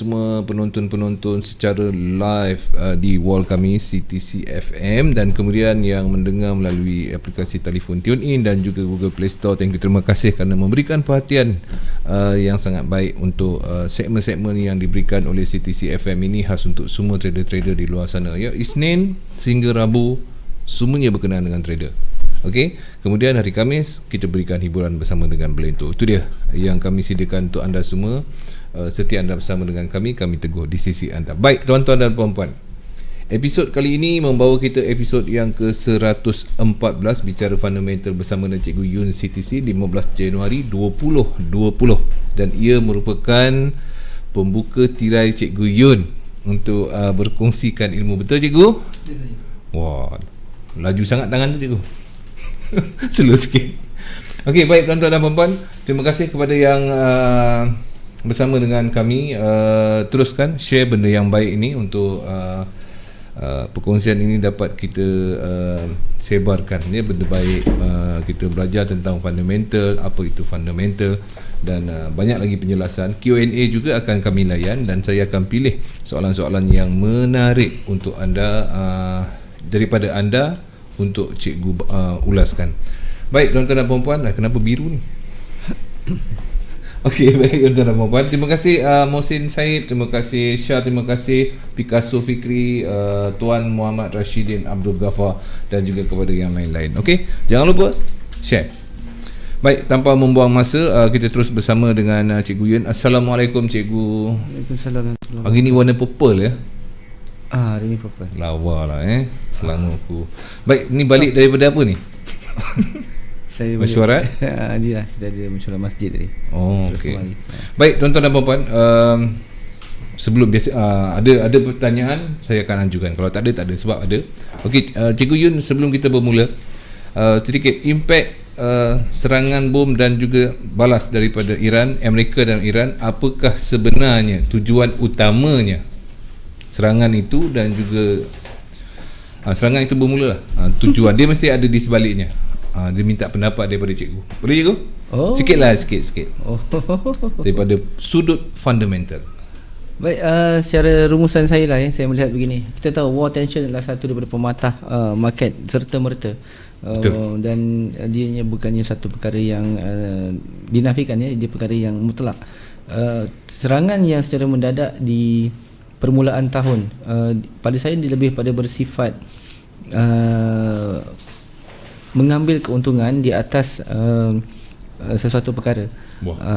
semua penonton-penonton secara live di wall kami CTC FM, dan kemudian yang mendengar melalui aplikasi telefon TuneIn dan juga Google Play Store. Thank you, terima kasih kerana memberikan perhatian yang sangat baik untuk segmen-segmen yang diberikan oleh CTC FM ini, khas untuk semua trader-trader di luar sana. Ya, Isnin sehingga Rabu semuanya berkenaan dengan trader. Okey, kemudian hari Khamis kita berikan hiburan bersama dengan Belento. Itu dia yang kami sediakan untuk anda semua. Setiap anda bersama dengan kami teguh di sisi anda. Baik tuan-tuan dan puan-puan, episod kali ini membawa kita episod yang ke-114 bicara fundamental bersama dengan Cikgu Yun CTC 15 Januari 2020, dan ia merupakan pembuka tirai Cikgu Yun untuk berkongsikan ilmu. Betul Cikgu? Wah, laju sangat tangan tu Cikgu. Slow sikit. Okey, baik tuan-tuan dan puan-puan, terima kasih kepada yang bersama dengan kami. Teruskan share benda yang baik ini untuk perkongsian ini dapat kita sebarkan ya, benda baik. Kita belajar tentang fundamental, apa itu fundamental, dan banyak lagi penjelasan. Q&A juga akan kami layan, dan saya akan pilih soalan-soalan yang menarik untuk anda, daripada anda, untuk cikgu ulaskan. Baik tuan-tuan dan puan-puan, kenapa biru ni? Okey, baik tuan-tuan dan puan-puan, terima kasih Mohsin Said, terima kasih Syah, terima kasih Picasso Fikri, Tuan Muhammad Rashidin Abdul Ghaffar, dan juga kepada yang lain-lain. Okey, jangan lupa share. Baik, tanpa membuang masa, kita terus bersama dengan Cikgu Yun. Assalamualaikum Cikgu. Waalaikumsalam. Hari ni warna purple ya? Hari ni purple. Lawa lah selangorku. Baik, ni balik daripada apa ni? Saya mesyuarat? Dia kita ada mesyuarat masjid tadi. Oh, okey. Baik tuan-tuan dan puan-puan, sebelum biasa ada pertanyaan saya akan ajukan. Kalau tak ada sebab ada. Okey, Cikgu Yun, sebelum kita bermula, sedikit impact serangan bom dan juga balas daripada Iran, Amerika dan Iran. Apakah sebenarnya tujuan utamanya serangan itu, dan juga serangan itu bermula tujuan dia mesti ada di sebaliknya. Dia minta pendapat daripada cikgu. Boleh cikgu? Sikit. Daripada sudut fundamental. Baik, secara rumusan saya lah saya melihat begini. Kita tahu war tension adalah satu daripada pematah market serta-merta. Dan dia bukannya satu perkara yang dinafikan ya, dia perkara yang mutlak. Serangan yang secara mendadak di permulaan tahun, pada saya dia lebih pada bersifat mengambil keuntungan di atas sesuatu perkara.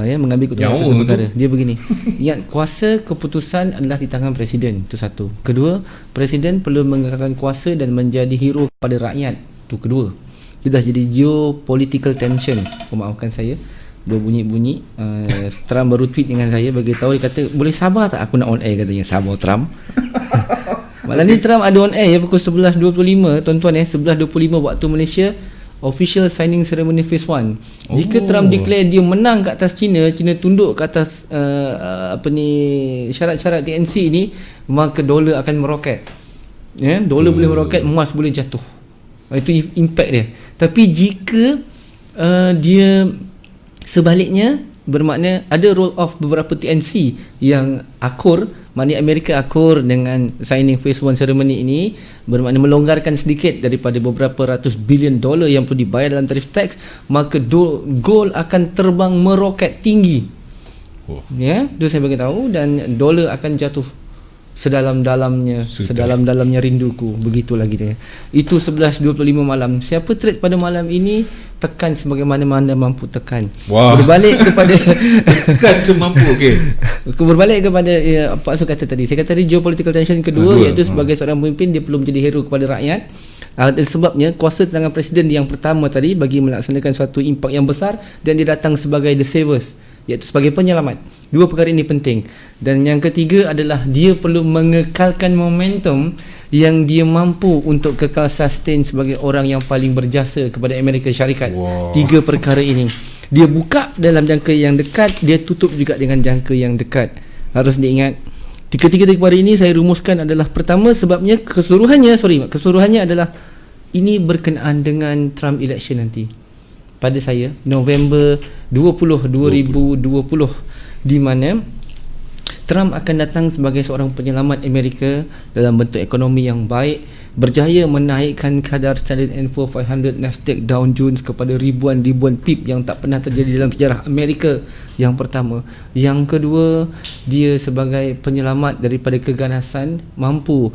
Ya, mengambil keuntungan sesuatu perkara. Dia begini. Ingat, kuasa keputusan adalah di tangan presiden, itu satu. Kedua, presiden perlu mengekalkan kuasa dan menjadi hero kepada rakyat, itu kedua. Itu dah jadi geopolitical tension. Maafkan saya, berbunyi-bunyi. Trump baru tweet dengan saya, bagi tahu, dia kata, boleh sabar tak aku nak on air, katanya. Sabar Trump. Malam ni Trump ada on air ya, pukul 11.25 tuan-tuan 11.25 waktu Malaysia, official signing ceremony phase 1. Jika Trump declare dia menang kat atas China tunduk kat atas syarat-syarat TNC ini, maka dolar akan meroket. Ya, dolar boleh meroket, emas boleh jatuh. Itu impact dia. Tapi jika dia sebaliknya, bermakna ada roll off beberapa TNC yang akur, maknanya Amerika akur dengan signing phase 1 ceremony ini, bermakna melonggarkan sedikit daripada beberapa ratus bilion dolar yang perlu dibayar dalam tarif tax, maka gold akan terbang meroket tinggi. Ya, itu saya bagi tahu, dan dolar akan jatuh sedalam-dalamnya rinduku, begitulah kita. Itu 11.25 malam. Siapa trade pada malam ini, tekan sebagaimana anda mampu tekan. Berbalik kepada tekan semampu. Okey. Berbalik kepada Pak Su kata tadi. Saya kata tadi geopolitical tension kedua, iaitu sebagai seorang pemimpin dia perlu menjadi hero kepada rakyat. Dan sebabnya kuasa tangan presiden yang pertama tadi bagi melaksanakan suatu impak yang besar, dan dia datang sebagai the savers, iaitu sebagai penyelamat. Dua perkara ini penting. Dan yang ketiga adalah dia perlu mengekalkan momentum yang dia mampu untuk kekal sustain sebagai orang yang paling berjasa kepada Amerika Syarikat. Tiga perkara ini dia buka dalam jangka yang dekat, dia tutup juga dengan jangka yang dekat. Harus diingat. Tiga-tiga perkara ini saya rumuskan adalah, pertama, sebabnya keseluruhannya adalah ini berkenaan dengan Trump election nanti. Pada saya November 2020, di mana Trump akan datang sebagai seorang penyelamat Amerika dalam bentuk ekonomi yang baik, berjaya menaikkan kadar Standard & Poor's 500, Nasdaq, Dow Jones kepada ribuan pip yang tak pernah terjadi dalam sejarah Amerika. Yang pertama. Yang kedua, dia sebagai penyelamat daripada keganasan, mampu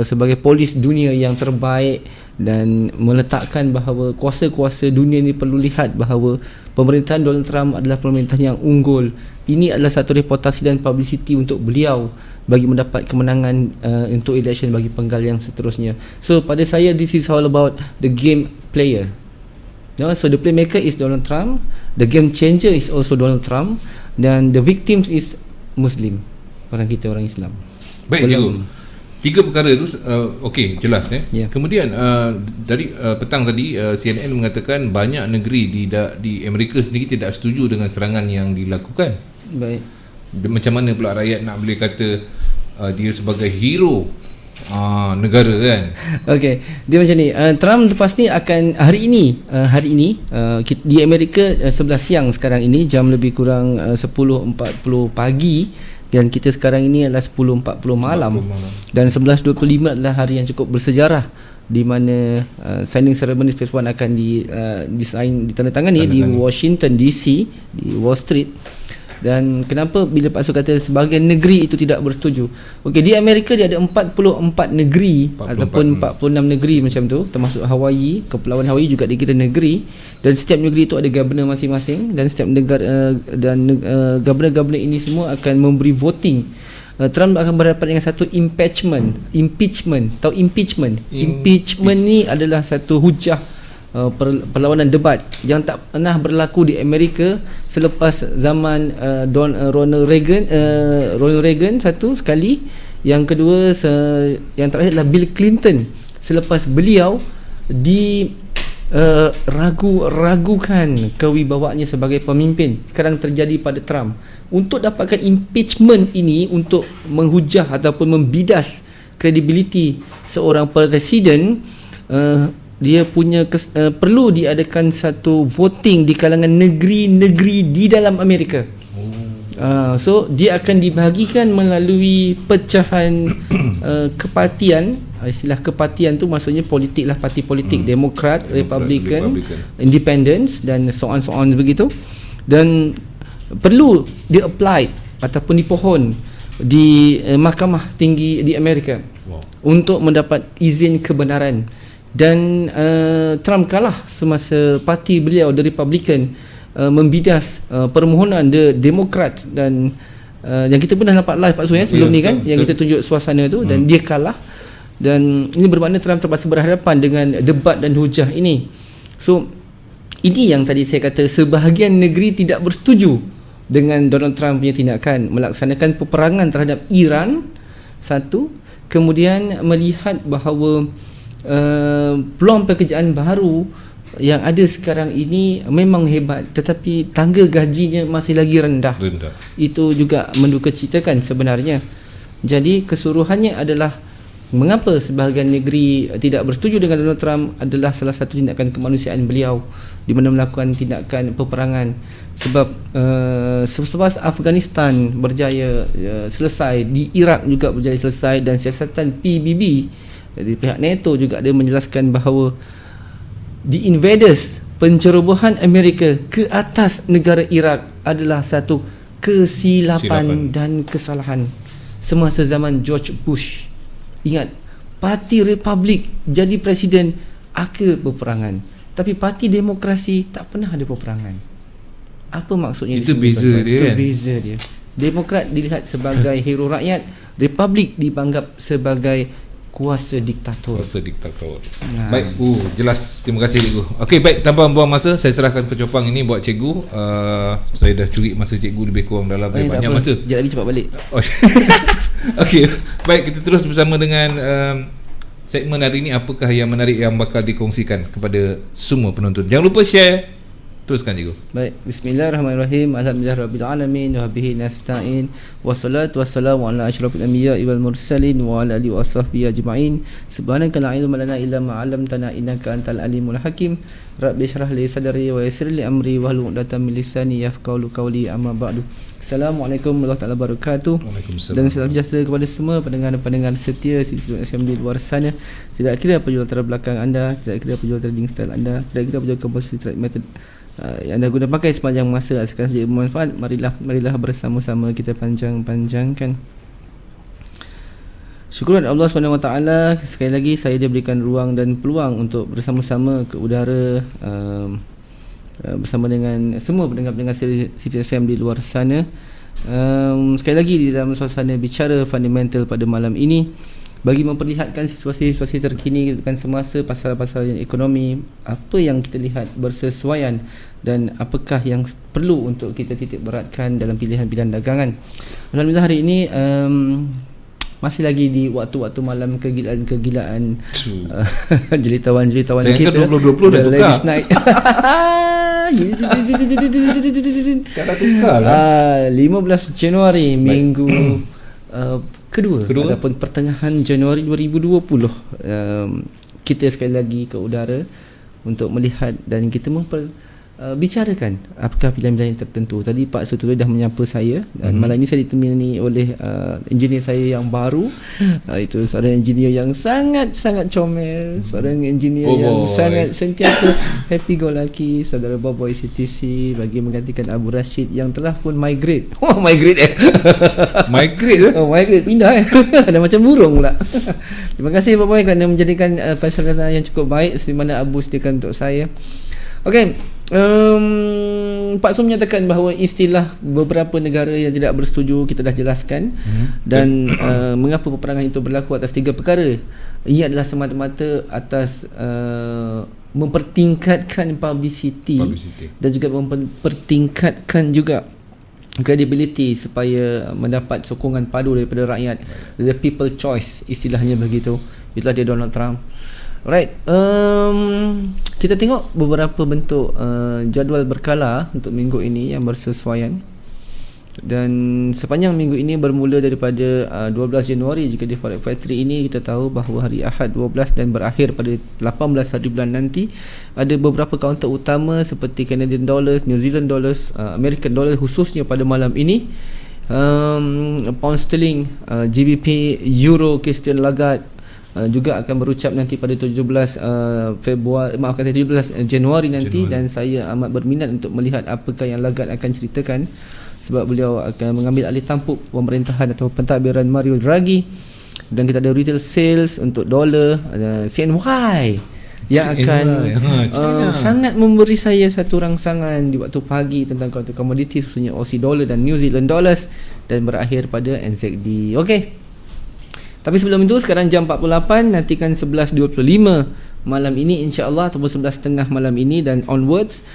sebagai polis dunia yang terbaik dan meletakkan bahawa kuasa-kuasa dunia ini perlu lihat bahawa pemerintahan Donald Trump adalah pemerintahan yang unggul. Ini adalah satu reputasi dan publicity untuk beliau bagi mendapat kemenangan untuk election bagi penggal yang seterusnya. So pada saya, this is all about the game player. No, so the playmaker is Donald Trump, the game changer is also Donald Trump, dan the victims is Muslim, orang kita, orang Islam. Baik, cikgu. Tiga perkara itu okey, jelas Yeah. Kemudian dari petang tadi CNN mengatakan banyak negeri di Amerika sendiri tidak setuju dengan serangan yang dilakukan. Baik. Macam mana pula rakyat nak boleh kata dia sebagai hero negara kan? Okey, dia macam ni. Trump lepas ni akan hari ini di Amerika 11 siang sekarang ini, jam lebih kurang 10.40 pagi, dan kita sekarang ini adalah 10.40 malam. Dan 11.25 adalah hari yang cukup bersejarah di mana signing ceremony phase 1 akan ditandatangani di Washington DC, di Wall Street. Dan kenapa bila Pak Su kata sebahagian negeri itu tidak bersetuju? Okey, di Amerika dia ada 44 negeri 44, ataupun 46 negeri macam tu, termasuk Hawaii. Kepulauan Hawaii juga dikira negeri, dan setiap negeri itu ada governor masing-masing, dan setiap negara governor-governor ini semua akan memberi voting. Trump akan berhadapan dengan satu impeachment. Impeachment ni adalah satu hujah perlawanan debat yang tak pernah berlaku di Amerika selepas zaman Ronald Reagan satu sekali, yang kedua yang terakhir adalah Bill Clinton selepas beliau ragukan kewibawaannya sebagai pemimpin. Sekarang terjadi pada Trump. Untuk dapatkan impeachment ini, untuk menghujah ataupun membidas kredibiliti seorang presiden, dia punya perlu diadakan satu voting di kalangan negeri-negeri di dalam Amerika. So dia akan dibahagikan melalui pecahan kepartian. Istilah kepartian tu maksudnya politik lah, parti politik, Demokrat, Republican, Independence dan so on begitu. Dan perlu di-apply ataupun dipohon di mahkamah tinggi di Amerika untuk mendapat izin kebenaran. Dan Trump kalah semasa parti beliau, The Republican, membidas permohonan The Democrat, dan yang kita pun dah nampak live Pak Su sebelum ni kan, yang kita tunjuk suasana tu, dan dia kalah. Dan ini bermakna Trump terpaksa berhadapan dengan debat dan hujah ini. So ini yang tadi saya kata, sebahagian negeri tidak bersetuju dengan Donald Trump punya tindakan melaksanakan peperangan terhadap Iran, satu. Kemudian melihat bahawa peluang pekerjaan baru yang ada sekarang ini memang hebat, tetapi tangga gajinya masih lagi rendah. Itu juga mendukacitakan sebenarnya. Jadi keseluruhannya adalah mengapa sebahagian negeri tidak bersetuju dengan Donald Trump adalah salah satu tindakan kemanusiaan beliau di mana melakukan tindakan peperangan. Sebab selepas Afghanistan berjaya selesai, di Iraq juga berjaya selesai, dan siasatan PBB dari pihak NATO juga ada menjelaskan bahawa the invaders, pencerobohan Amerika ke atas negara Iraq adalah satu kesilapan dan kesalahan semasa zaman George Bush. Ingat, Parti Republik jadi presiden akhir peperangan, tapi Parti Demokrasi tak pernah ada peperangan. Apa maksudnya? Itu beza dia kan? Beza dia. Demokrat dilihat sebagai hero rakyat, Republik dianggap sebagai kuasa diktator. Baik, jelas. Terima kasih cikgu. Okey, baik, tanpa membuang masa, saya serahkan kecopang ini buat cikgu. Saya dah curi masa cikgu lebih kurang dalam banyak masa. Sekejap lagi cepat balik. Okey, baik, kita terus bersama dengan segmen hari ini. Apakah yang menarik yang bakal dikongsikan kepada semua penonton? Jangan lupa share. Teruskan cikgu. Baik, bismillahirrahmanirrahim. Alhamdulillahirabbil alamin wa bihi nasta'in. Wassalatu wassalamu ala asyrafil anbiya'i wal mursalin wa ala alihi washabbihi ajma'in. Subhanaka la ilma lana illa ma 'allamtana innaka antal alimul hakim. Rabbi shrah li sadri wa yassir li amri wahlul 'uqdatam min lisani yafqahu qawli, amma ba'du. Assalamualaikum warahmatullahi wabarakatuh. Waalaikumsalam. Dan salam sejahtera kepada semua pendengar-pendengar setia Siti FM di luar sana. Tidak kira apa jual latar belakang anda, tidak kira apa jual trading style anda, tidak kira apa jual komposisi trade method yang anda guna pakai sepanjang masa, asalkan saja bermanfaat. Marilah bersama-sama kita panjangkan. Syukuran Allah SWT. Sekali lagi saya diberikan ruang dan peluang untuk bersama-sama ke udara bersama dengan semua pendengar-pendengar Siti FM di luar sana. Sekali lagi di dalam suasana bicara fundamental pada malam ini, bagi memperlihatkan situasi-situasi terkini dengan semasa, pasal-pasal ekonomi, apa yang kita lihat bersesuaian dan apakah yang perlu untuk kita titik beratkan dalam pilihan-pilihan dagangan. Alhamdulillah hari ini masih lagi di waktu-waktu malam kegilaan jelitawan-jelitawan kita. Saya kan 2020 dah tukar. Ladies night. Tak dah tukar lah. 15 Januari minggu kedua ataupun pertengahan Januari 2020, kita sekali lagi ke udara untuk melihat dan kita bicarakan apakah pilihan-pilihan tertentu. Tadi Pak Sutulul dah menyapa saya dan malam ini saya ditemani oleh engineer saya yang baru. Itu seorang engineer yang sangat comel, seorang engineer yang sangat sentiasa happy go lucky, saudara Boboy CTC, bagi menggantikan Abu Rashid yang telah pun migrate. Migrate migrate pindah Ada macam burung pula. Terima kasih Boboy kerana menjadikan perjalanan yang cukup baik di mana Abu sediakan untuk saya. Okey, Pak Som menyatakan bahawa istilah beberapa negara yang tidak bersetuju kita dah jelaskan, dan mengapa peperangan itu berlaku atas 3 perkara. Ia adalah semata-mata atas mempertingkatkan publicity dan juga mempertingkatkan juga credibility supaya mendapat sokongan padu daripada rakyat. The people choice, istilahnya begitu. Itulah dia Donald Trump. Right, kita tengok beberapa bentuk jadual berkala untuk minggu ini yang bersesuaian. Dan sepanjang minggu ini bermula daripada 12 Januari, jika di Forex Factory ini kita tahu bahawa hari Ahad 12 dan berakhir pada 18 hari bulan nanti, ada beberapa kaunter utama seperti Canadian Dollars, New Zealand Dollars, American Dollar khususnya pada malam ini, Pound Sterling, GBP, Euro, Christian Lagarde juga akan berucap nanti pada 17 Januari nanti. Dan saya amat berminat untuk melihat apakah yang Lagarde akan ceritakan, sebab beliau akan mengambil alih tampuk pemerintahan atau pentadbiran Mario Draghi. Dan kita ada retail sales untuk dolar, CNY yang akan sangat memberi saya satu rangsangan di waktu pagi tentang komoditi khususnya Aussie Dollar dan New Zealand Dollars, dan berakhir pada NZD. Okey, tapi sebelum itu, sekarang jam 48, nantikan 11.25 malam ini insya-Allah, ataupun 11.30 malam ini dan onwards,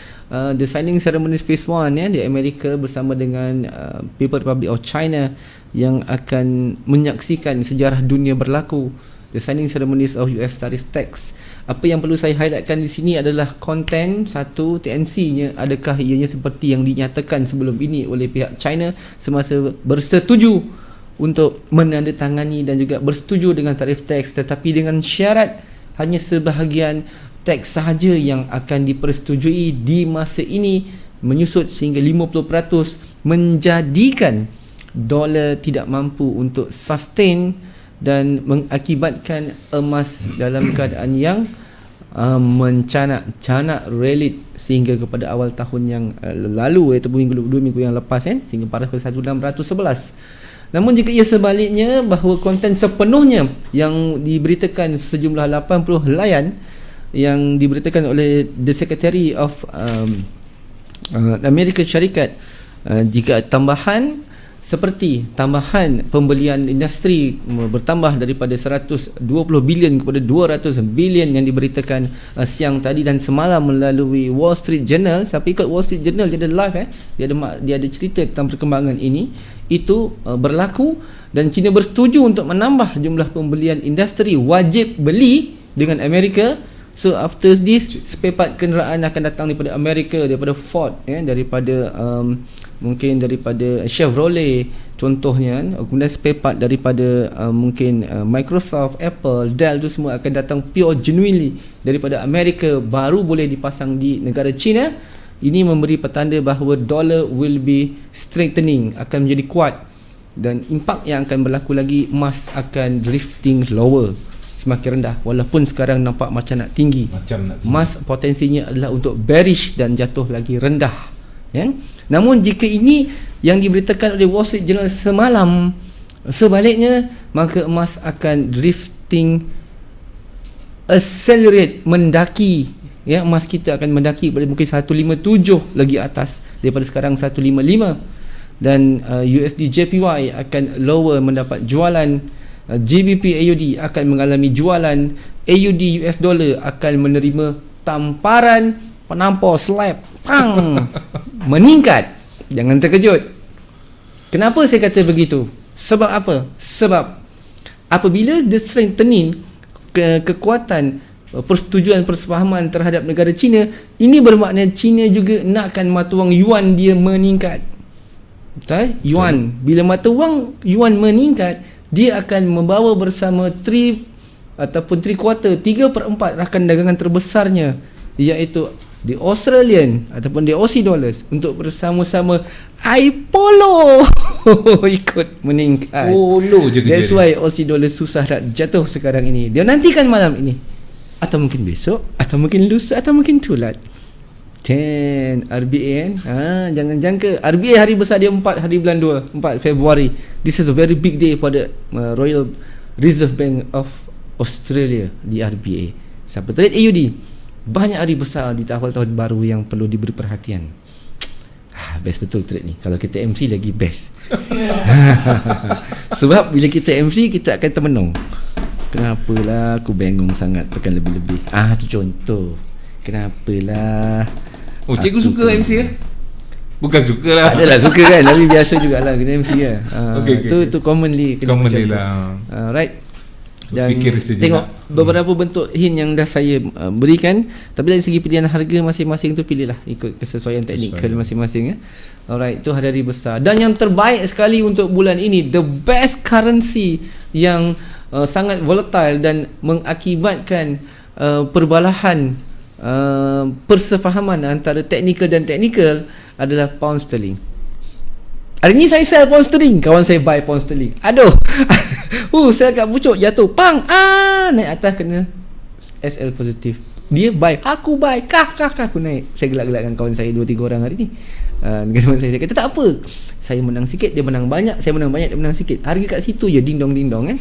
the signing ceremonies phase 1 di Amerika bersama dengan People's Republic of China yang akan menyaksikan sejarah dunia berlaku. The signing ceremonies of US tariff tax. Apa yang perlu saya highlightkan di sini adalah konten satu, TNC-nya adakah ianya seperti yang dinyatakan sebelum ini oleh pihak China semasa bersetuju untuk menandatangani dan juga bersetuju dengan tarif teks, tetapi dengan syarat hanya sebahagian teks sahaja yang akan dipersetujui di masa ini, menyusut sehingga 50%, menjadikan dolar tidak mampu untuk sustain dan mengakibatkan emas dalam keadaan yang mencanak relit sehingga kepada awal tahun yang lalu, iaitu dua minggu yang lepas, sehingga pada 1611. Namun jika ia sebaliknya, bahawa konten sepenuhnya yang diberitakan sejumlah 80 helaian yang diberitakan oleh The Secretary of Amerika Syarikat, jika seperti tambahan pembelian industri bertambah daripada 120 bilion kepada 200 bilion yang diberitakan siang tadi dan semalam melalui Wall Street Journal. Siapa ikut Wall Street Journal, dia ada live, dia ada cerita tentang perkembangan ini. Itu berlaku dan China bersetuju untuk menambah jumlah pembelian industri wajib beli dengan Amerika. So after this, spare part kenderaan akan datang daripada Amerika, daripada Ford, daripada mungkin daripada Chevrolet contohnya, kemudian spare part daripada mungkin Microsoft, Apple, Dell, tu semua akan datang pure genuinely daripada Amerika, baru boleh dipasang di negara China. Ini memberi petanda bahawa dollar will be strengthening, akan menjadi kuat, dan impak yang akan berlaku lagi, emas akan drifting lower, semakin rendah. Walaupun sekarang nampak macam nak tinggi, emas potensinya adalah untuk bearish dan jatuh lagi rendah, ya. Namun jika ini yang diberitakan oleh Wall Street Journal semalam, sebaliknya, maka emas akan drifting accelerate, mendaki, ya. Emas kita akan mendaki pada mungkin 157 lagi atas daripada sekarang 155, dan USD JPY akan lower, mendapat jualan. GBP AUD akan mengalami jualan. AUD US dollar akan menerima tamparan penampar, slap, pang, meningkat. Jangan terkejut. Kenapa saya kata begitu? Sebab apa? Sebab apabila the strengthening, kekuatan, persetujuan, persefahaman terhadap negara China, ini bermakna China juga nakkan mata wang yuan dia meningkat. Betul? Yuan. Bila mata wang yuan meningkat, dia akan membawa bersama 3/4 rakan dagangan terbesarnya, iaitu di Australian ataupun di Aussie dollars, untuk bersama-sama Polo ikut meningkat. That's why Aussie dollar susah nak jatuh sekarang ini. Dia nantikan malam ini, atau mungkin besok, atau mungkin lusa, atau mungkin tulat. RBA kan, jangan jangka. RBA hari besar dia 4 hari bulan 2, 4 Februari. This is a very big day for the Royal Reserve Bank of Australia, di RBA. Siapa trade AUD, banyak hari besar di tahun baru yang perlu diberi perhatian. Best betul trade ni. Kalau kita MC lagi best. Sebab bila kita MC, kita akan termenung. Kenapalah aku bengong sangat tekan lebih-lebih. Tu contoh. Kenapalah. Cikgu suka MC ke? Bukan suka lah. Adalah suka kan, tapi biasa jugalah kena MC lah. Itu commonly lah. Right. Dan tengok beberapa bentuk hint yang dah saya berikan. Tapi dari segi pilihan harga, masing-masing tu pilihlah ikut kesesuaian teknikal masing-masing, ya. Alright, itu hari besar. Dan yang terbaik sekali untuk bulan ini, the best currency yang sangat volatile dan mengakibatkan perbalahan persefahaman antara teknikal dan teknikal, adalah pound sterling. Hari ni saya sell pound sterling, kawan saya buy pound sterling. Aduh. Sell kat pucuk, jatuh, pang, naik atas kena SL positif. Dia buy, aku buy, aku naik. Saya gelak-gelakkan kawan saya 2-3 orang hari ni. Kawan saya kata tak apa, saya menang sikit, dia menang banyak, saya menang banyak, dia menang sikit. Harga kat situ je, ding dong kan.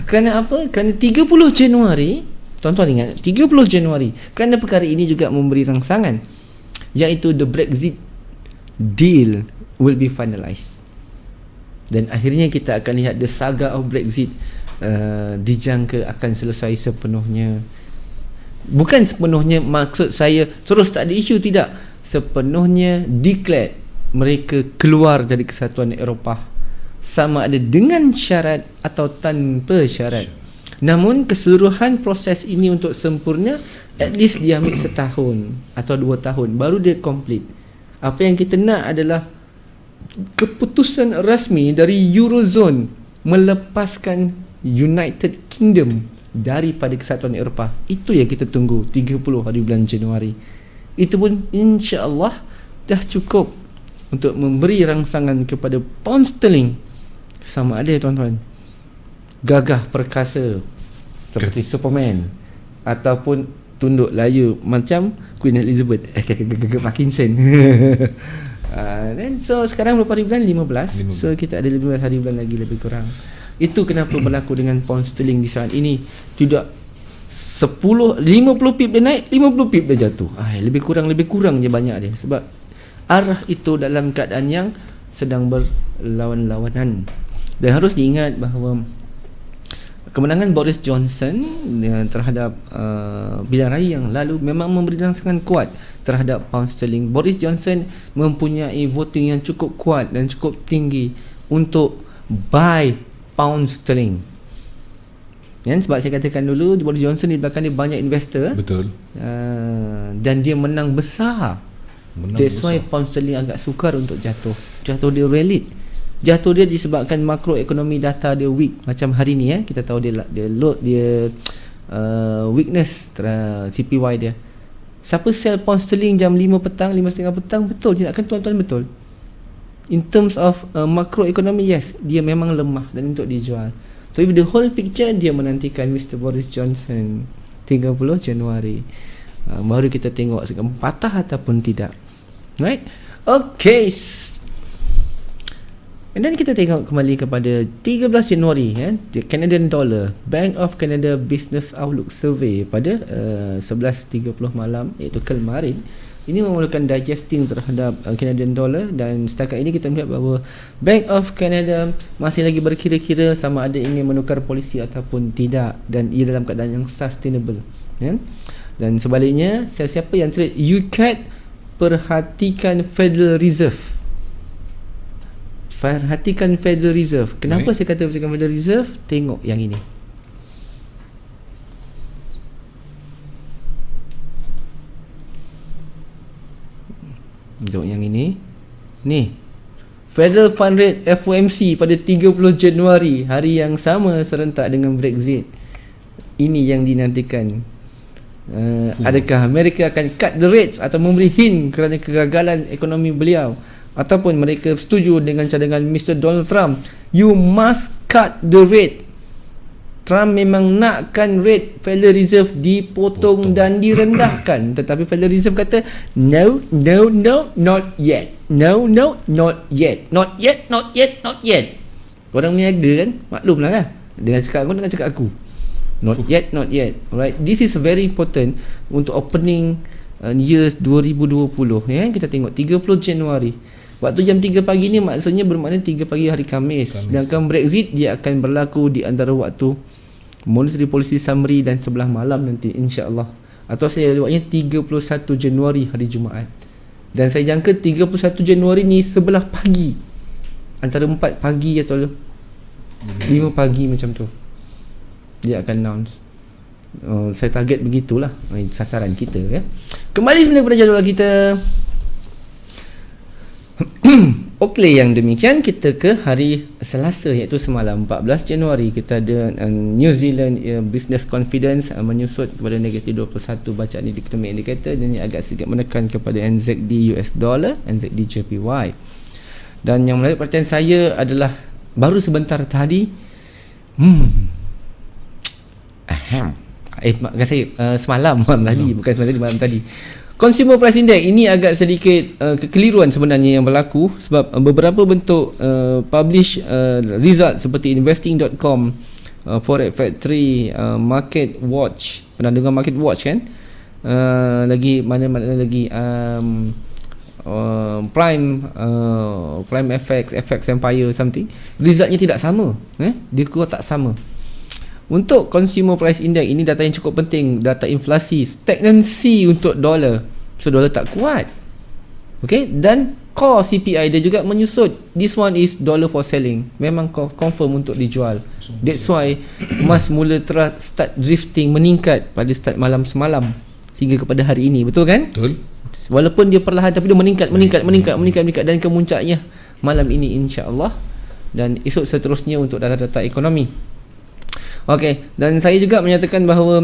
Kerana apa? Kerana 30 Januari, tuan-tuan ingat, 30 Januari, kerana perkara ini juga memberi rangsangan, iaitu the Brexit deal will be finalized. Dan akhirnya kita akan lihat the saga of Brexit dijangka akan selesai sepenuhnya. Bukan sepenuhnya, maksud saya terus tak ada isu, tidak. Sepenuhnya declared mereka keluar dari Kesatuan Eropah, sama ada dengan syarat atau tanpa syarat. Namun keseluruhan proses ini untuk sempurna, at least dia ambil setahun atau 2 tahun baru dia complete. Apa yang kita nak adalah keputusan rasmi dari Eurozone melepaskan United Kingdom daripada Kesatuan Eropah. Itu yang kita tunggu 30 hari bulan Januari. Itu pun insya-Allah dah cukup untuk memberi rangsangan kepada pound sterling, sama ada tuan-tuan gagah perkasa seperti Superman ataupun tunduk layu macam Queen Elizabeth, Parkinson. Dan so sekarang berapa hari bulan? 15. So kita ada 15 hari bulan lagi lebih kurang. Itu kenapa berlaku dengan pound sterling di saat ini. Tidak 50 pip dia naik, 50 pip dia jatuh. Lebih kurang je banyak dia. Sebab arah itu dalam keadaan yang sedang berlawan-lawanan. Dan harus diingat bahawa kemenangan Boris Johnson terhadap pilihan raya yang lalu memang memberi rangsangan kuat terhadap pound sterling. Boris Johnson mempunyai voting yang cukup kuat dan cukup tinggi untuk buy pound sterling. Sebab saya katakan dulu, Boris Johnson di belakang dia banyak investor. Betul. Dan dia menang besar. That's why pound sterling agak sukar untuk jatuh. Jatuh dia relate. Jatuh dia disebabkan makroekonomi data dia weak. Macam hari ni kita tahu dia weakness CPY dia. Siapa sell pound sterling jam 5 petang, 5.30 petang, betul tidak kan tuan-tuan, betul. In terms of macroeconomy, yes, dia memang lemah dan untuk dijual. Tapi the whole picture, dia menantikan Mr. Boris Johnson 30 Januari. Baru kita tengok patah ataupun tidak. Right? Okay. And then kita tengok kembali kepada 13 Januari, the Canadian Dollar, Bank of Canada Business Outlook Survey pada 11.30 malam, iaitu kemarin. Ini memerlukan digesting terhadap Canadian Dollar, dan setakat ini kita melihat bahawa Bank of Canada masih lagi berkira-kira sama ada ingin menukar polisi ataupun tidak, dan ia dalam keadaan yang sustainable. Dan sebaliknya, siapa yang trade UCAD, perhatikan Federal Reserve. Perhatikan Federal Reserve. Kenapa saya kata perhatikan Federal Reserve? Tengok yang ini. Tengok yang ini. Ni, Federal Fund Rate FOMC pada 30 Januari, hari yang sama serentak dengan Brexit. Ini yang dinantikan. Adakah Amerika akan cut the rates atau memberi hint kerana kegagalan ekonomi beliau, ataupun mereka setuju dengan cadangan Mr. Donald Trump, you must cut the rate. Trump memang nakkan rate Federal Reserve dipotong dan direndahkan, tetapi Federal Reserve kata no, not yet. No, not yet. Not yet. Orang niaga kan, maklumlah kan, dengan cakap aku. Not yet. Alright, this is very important untuk opening years 2020. Kita tengok 30 Januari. Waktu jam 3 pagi ni maksudnya bermakna 3 pagi hari Khamis. Sedangkan Brexit dia akan berlaku di antara waktu Monetary Policy Summary dan sebelah malam nanti, insya-Allah. Atau saya lewatnya 31 Januari hari Jumaat. Dan saya jangka 31 Januari ni sebelah pagi, antara 4 pagi atau 5 pagi macam tu, dia akan announce. Saya target begitulah sasaran kita, ya. Kembali semula kepada jadual kita. Okey, yang demikian kita ke hari Selasa, iaitu semalam 14 Januari. Kita ada New Zealand Business Confidence menyusut kepada negatif 21 bacaan economic indicator, dan ini agak sedikit menekan kepada NZD US dollar, NZD JPY. Dan yang menarik perhatian saya adalah baru sebentar tadi maafkan saya, semalam tadi, bukan semalam tadi, malam tadi, Consumer Price Index ini agak sedikit kekeliruan sebenarnya yang berlaku, sebab beberapa bentuk publish result seperti investing.com, Forex Factory, Market Watch, pernah dengar Market Watch kan, lagi mana-mana lagi, Prime FX Empire something, resultnya tidak sama, dia keluar tak sama. Untuk Consumer Price Index ini data yang cukup penting, data inflasi, stagnancy untuk dolar. So dolar tak kuat. Okay, dan core CPI dia juga menyusut. This one is dollar for selling. Memang confirm untuk dijual. That's why emas mula start drifting, meningkat pada start malam semalam sehingga kepada hari ini. Betul kan? Betul. Walaupun dia perlahan tapi dia meningkat dan kemuncaknya malam ini, insya-Allah, dan esok seterusnya untuk data-data ekonomi. Okey, dan saya juga menyatakan bahawa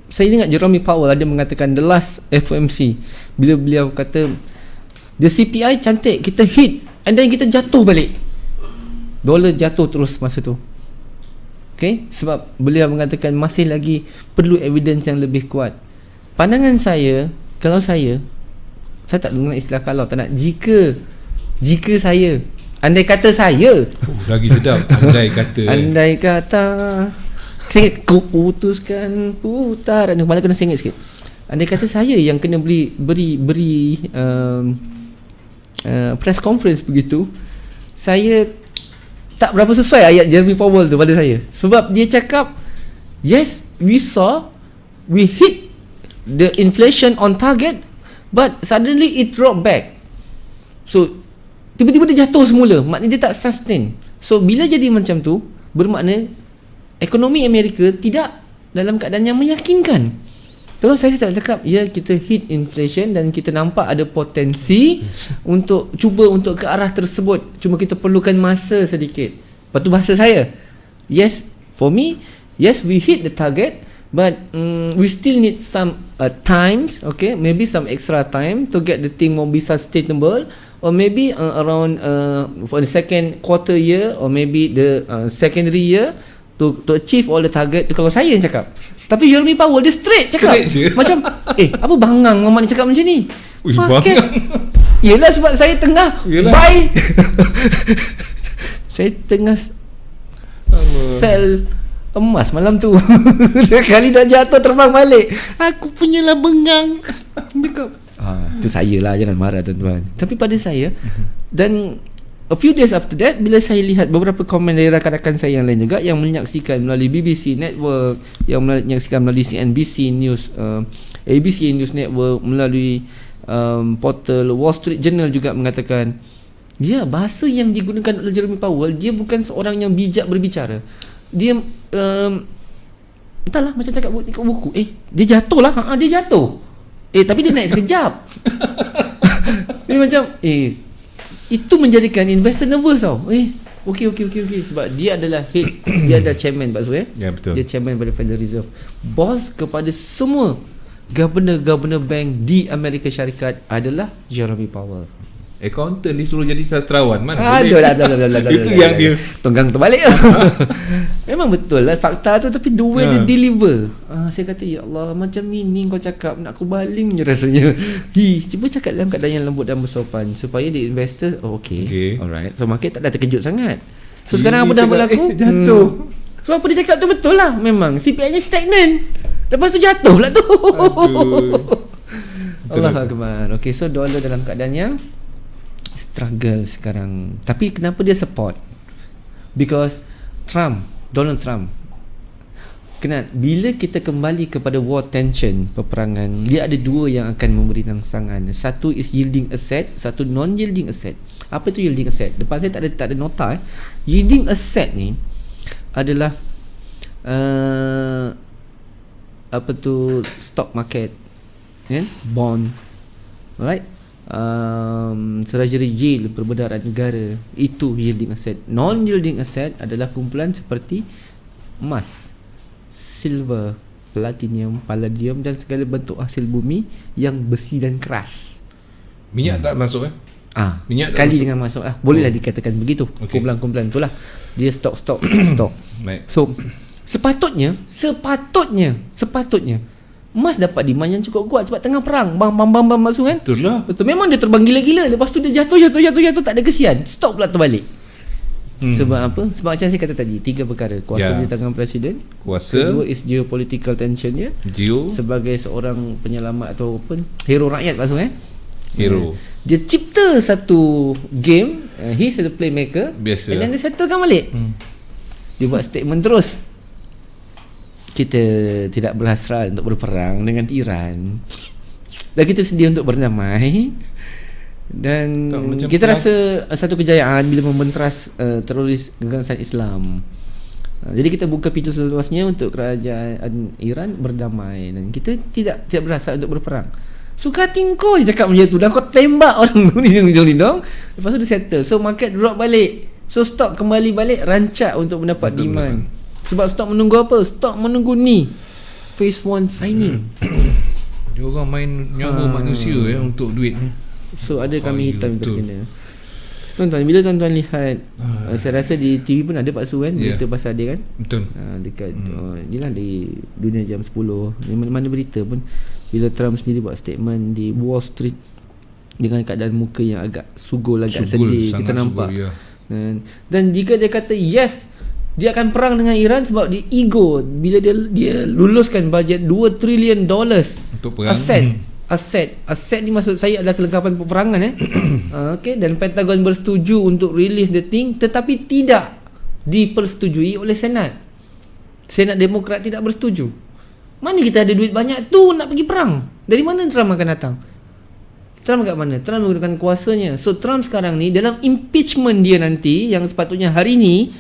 saya ingat Jerome Powell ada mengatakan the last FOMC, bila beliau kata the CPI cantik, kita hit and then kita jatuh balik. Dolar jatuh terus masa tu. Okey, sebab beliau mengatakan masih lagi perlu evidence yang lebih kuat. Pandangan saya, kalau saya tak dengar istilah kalau, tak nak, jika saya, andai kata saya, lagi sedap. Andai kata saya kuputuskan putaran, kepala kena sengit sikit. Andai kata saya yang kena beri press conference begitu, saya tak berapa sesuai ayat Jeremy Powell tu pada saya, sebab dia cakap yes, we hit the inflation on target, but suddenly it dropped back. So tiba-tiba dia jatuh semula, maknanya dia tak sustain. So bila jadi macam tu, bermakna ekonomi Amerika tidak dalam keadaan yang meyakinkan. Kalau saya tak cakap, ya, kita hit inflation dan kita nampak ada potensi untuk cuba untuk ke arah tersebut, cuma kita perlukan masa sedikit. Lepas tu bahasa saya, yes, for me, yes, we hit the target, But we still need some times, okay, maybe some extra time to get the thing more be sustainable, or maybe around for the second quarter year, or maybe the secondary year to achieve all the target. Kalau saya yang cakap. Tapi Jeremy Powell dia straight cakap. Macam apa bangang Muhammad ni cakap macam ni? Bangang. Yelah sebab saya tengah buy. Saya tengah sell emas malam tu. Kali dah jatuh terbang balik. Aku punyalah bengang. Cakap. Itu saya lah, jangan marah tuan-tuan. Tapi pada saya, dan a few days after that, bila saya lihat beberapa komen dari rakan-rakan saya yang lain juga yang menyaksikan melalui BBC Network, yang menyaksikan melalui CNBC News, ABC News Network, melalui portal Wall Street Journal juga mengatakan, ya, bahasa yang digunakan oleh Jeremy Powell, dia bukan seorang yang bijak berbicara. Dia entahlah, macam cakap buku, dia jatuh lah, dia jatuh. Tapi dia naik sekejap. Dia macam itu menjadikan investor nervous tau. Okay. Sebab dia adalah head, dia adalah chairman maksudnya. Ya, betul. Dia chairman pada Federal Reserve, bos kepada semua governor bank di Amerika Syarikat adalah Jeremy Powell. Accountant disuruh jadi sastrawan, mana boleh. Itu yang dia tunggang terbalik. Memang betul lah fakta tu, tapi the way dia deliver, saya kata ya Allah, macam ni kau cakap nak aku baling je rasanya. Cuba cakap dalam keadaan yang lembut dan bersopan supaya the investor okay. Alright, so market tak dah terkejut sangat. So sekarang apa dah berlaku? Jatuh. So apa dia cakap tu betul lah. Memang CPI nya stagnan, lepas tu jatuh pula tu. Allah Akbar. Okay, so dolar dalam keadaan yang struggle sekarang. Tapi kenapa dia support? Because Donald Trump, bila kita kembali kepada war tension, peperangan, dia ada dua yang akan memberi rangsangan. Satu is yielding asset, satu non yielding asset. Apa tu yielding asset? Depan saya tak ada nota. Yielding asset ni adalah stock market, bond, right? Treasury yield, perbendaharaan negara, itu yielding asset. Non yielding asset adalah kumpulan seperti emas, silver, platinum, palladium dan segala bentuk hasil bumi yang besi dan keras. Minyak tak masuk minyak sekali dengan masuk bolehlah dikatakan begitu. Kumpulan-kumpulan itulah dia stok. Baik. So sepatutnya emas dapat demand yang cukup kuat sebab tengah perang, bam masuk kan. Betul lah. Betul, memang dia terbang gila-gila, lepas tu dia jatuh tak ada kesian, stop pula terbalik. Sebab apa? Sebab macam saya kata tadi, tiga perkara. Kuasa di tangan presiden, kedua is geopolitical tension dia, sebagai seorang penyelamat atau hero rakyat maksudnya. Hero. Dia cipta satu game, he's the playmaker. Biasa. Dan dia settlekan balik. Dia buat statement terus, kita tidak berhasrat untuk berperang dengan Iran, dan kita sedia untuk berdamai, dan kita rasa satu kejayaan bila membenteras teroris gagasan Islam. Jadi kita buka pintu seluasnya untuk kerajaan Iran berdamai, dan kita tidak berhasrat untuk berperang. Suka hati kau dia cakap macam tu, dan kau tembak orang tu ni dong. Lepas tu dia settle. So market drop balik, so stock kembali balik, rancak untuk mendapat demand. Sebab stok menunggu apa? Stok menunggu ni phase 1 signing. Dia orang main nyawa manusia untuk duit ni. So ada kami hitam yang terkena. Tuan-tuan, bila tuan-tuan lihat, saya rasa di TV pun ada Pak Su kan, berita pasal dia kan. Betul. Dekat inilah di dunia jam 10, mana berita pun, bila Trump sendiri buat statement di Wall Street dengan keadaan muka yang agak sugul, agak sedih, kita nampak. Dan jika dia kata yes, dia akan perang dengan Iran sebab dia ego, bila dia luluskan bajet $2 trillion untuk perang. Aset ni maksud saya adalah kelengkapan peperangan okay, dan Pentagon bersetuju untuk release the thing, tetapi tidak dipersetujui oleh Senat Demokrat tidak bersetuju. Mana kita ada duit banyak tu nak pergi perang? Dari mana Trump akan datang? Trump kat mana? Trump menggunakan kuasanya. So Trump sekarang ni dalam impeachment dia nanti, yang sepatutnya hari ni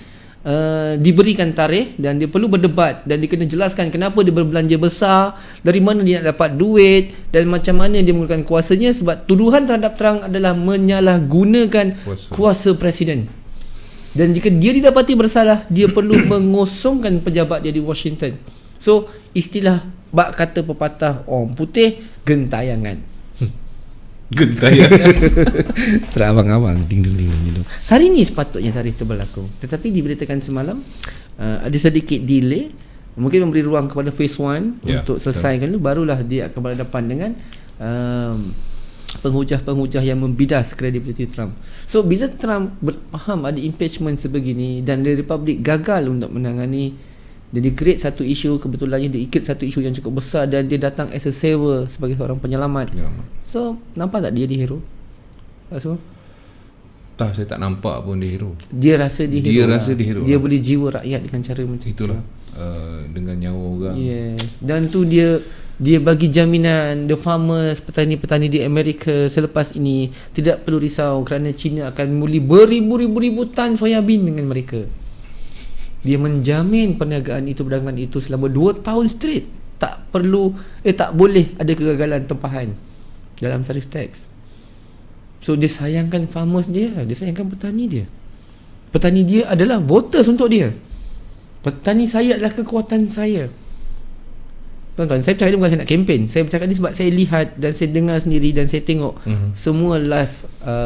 diberikan tarikh, dan dia perlu berdebat dan dia kena jelaskan kenapa dia berbelanja besar, dari mana dia nak dapat duit, dan macam mana dia menggunakan kuasanya. Sebab tuduhan terhadap Trump adalah menyalahgunakan kuasa presiden, dan jika dia didapati bersalah, dia perlu mengosongkan pejabat dia di Washington. So istilah bak kata pepatah orang putih gentayangan. Gentayangan. Terabang-abang ding ding ding ding. Hari ni sepatutnya tarikh itu berlaku, tetapi diberitakan semalam ada sedikit delay. Mungkin memberi ruang kepada phase 1 untuk selesaikan dulu, barulah dia akan berhadapan dengan penghujah-penghujah yang membidas kredibiliti Trump. So bila Trump faham ada impeachment sebegini dan the Republic gagal untuk menangani, dan dia create satu isu, kebetulannya dia ikut satu isu yang cukup besar dan dia datang as a saver sebagai seorang penyelamat. So nampak tak dia di hero? So tak, saya tak nampak pun dia hero. Dia rasa dia hero. Dia rasa dia hero. Dia boleh jiwa rakyat dengan cara macam itulah. Dengan nyawa orang. Yes. Dan tu dia bagi jaminan the farmers, petani-petani di Amerika selepas ini tidak perlu risau kerana China akan membeli beribu-ribu tan soyabin dengan mereka. Dia menjamin perniagaan itu, perdagangan itu selama 2 tahun straight. Tak perlu tak boleh ada kegagalan tempahan dalam tarif teks. So dia sayangkan farmers dia sayangkan petani dia. Petani dia adalah voters untuk dia. Petani saya adalah kekuatan saya. Tuan-tuan, saya bercakap ni bukan saya nak kempen. Saya bercakap ni sebab saya lihat dan saya dengar sendiri dan saya tengok semua live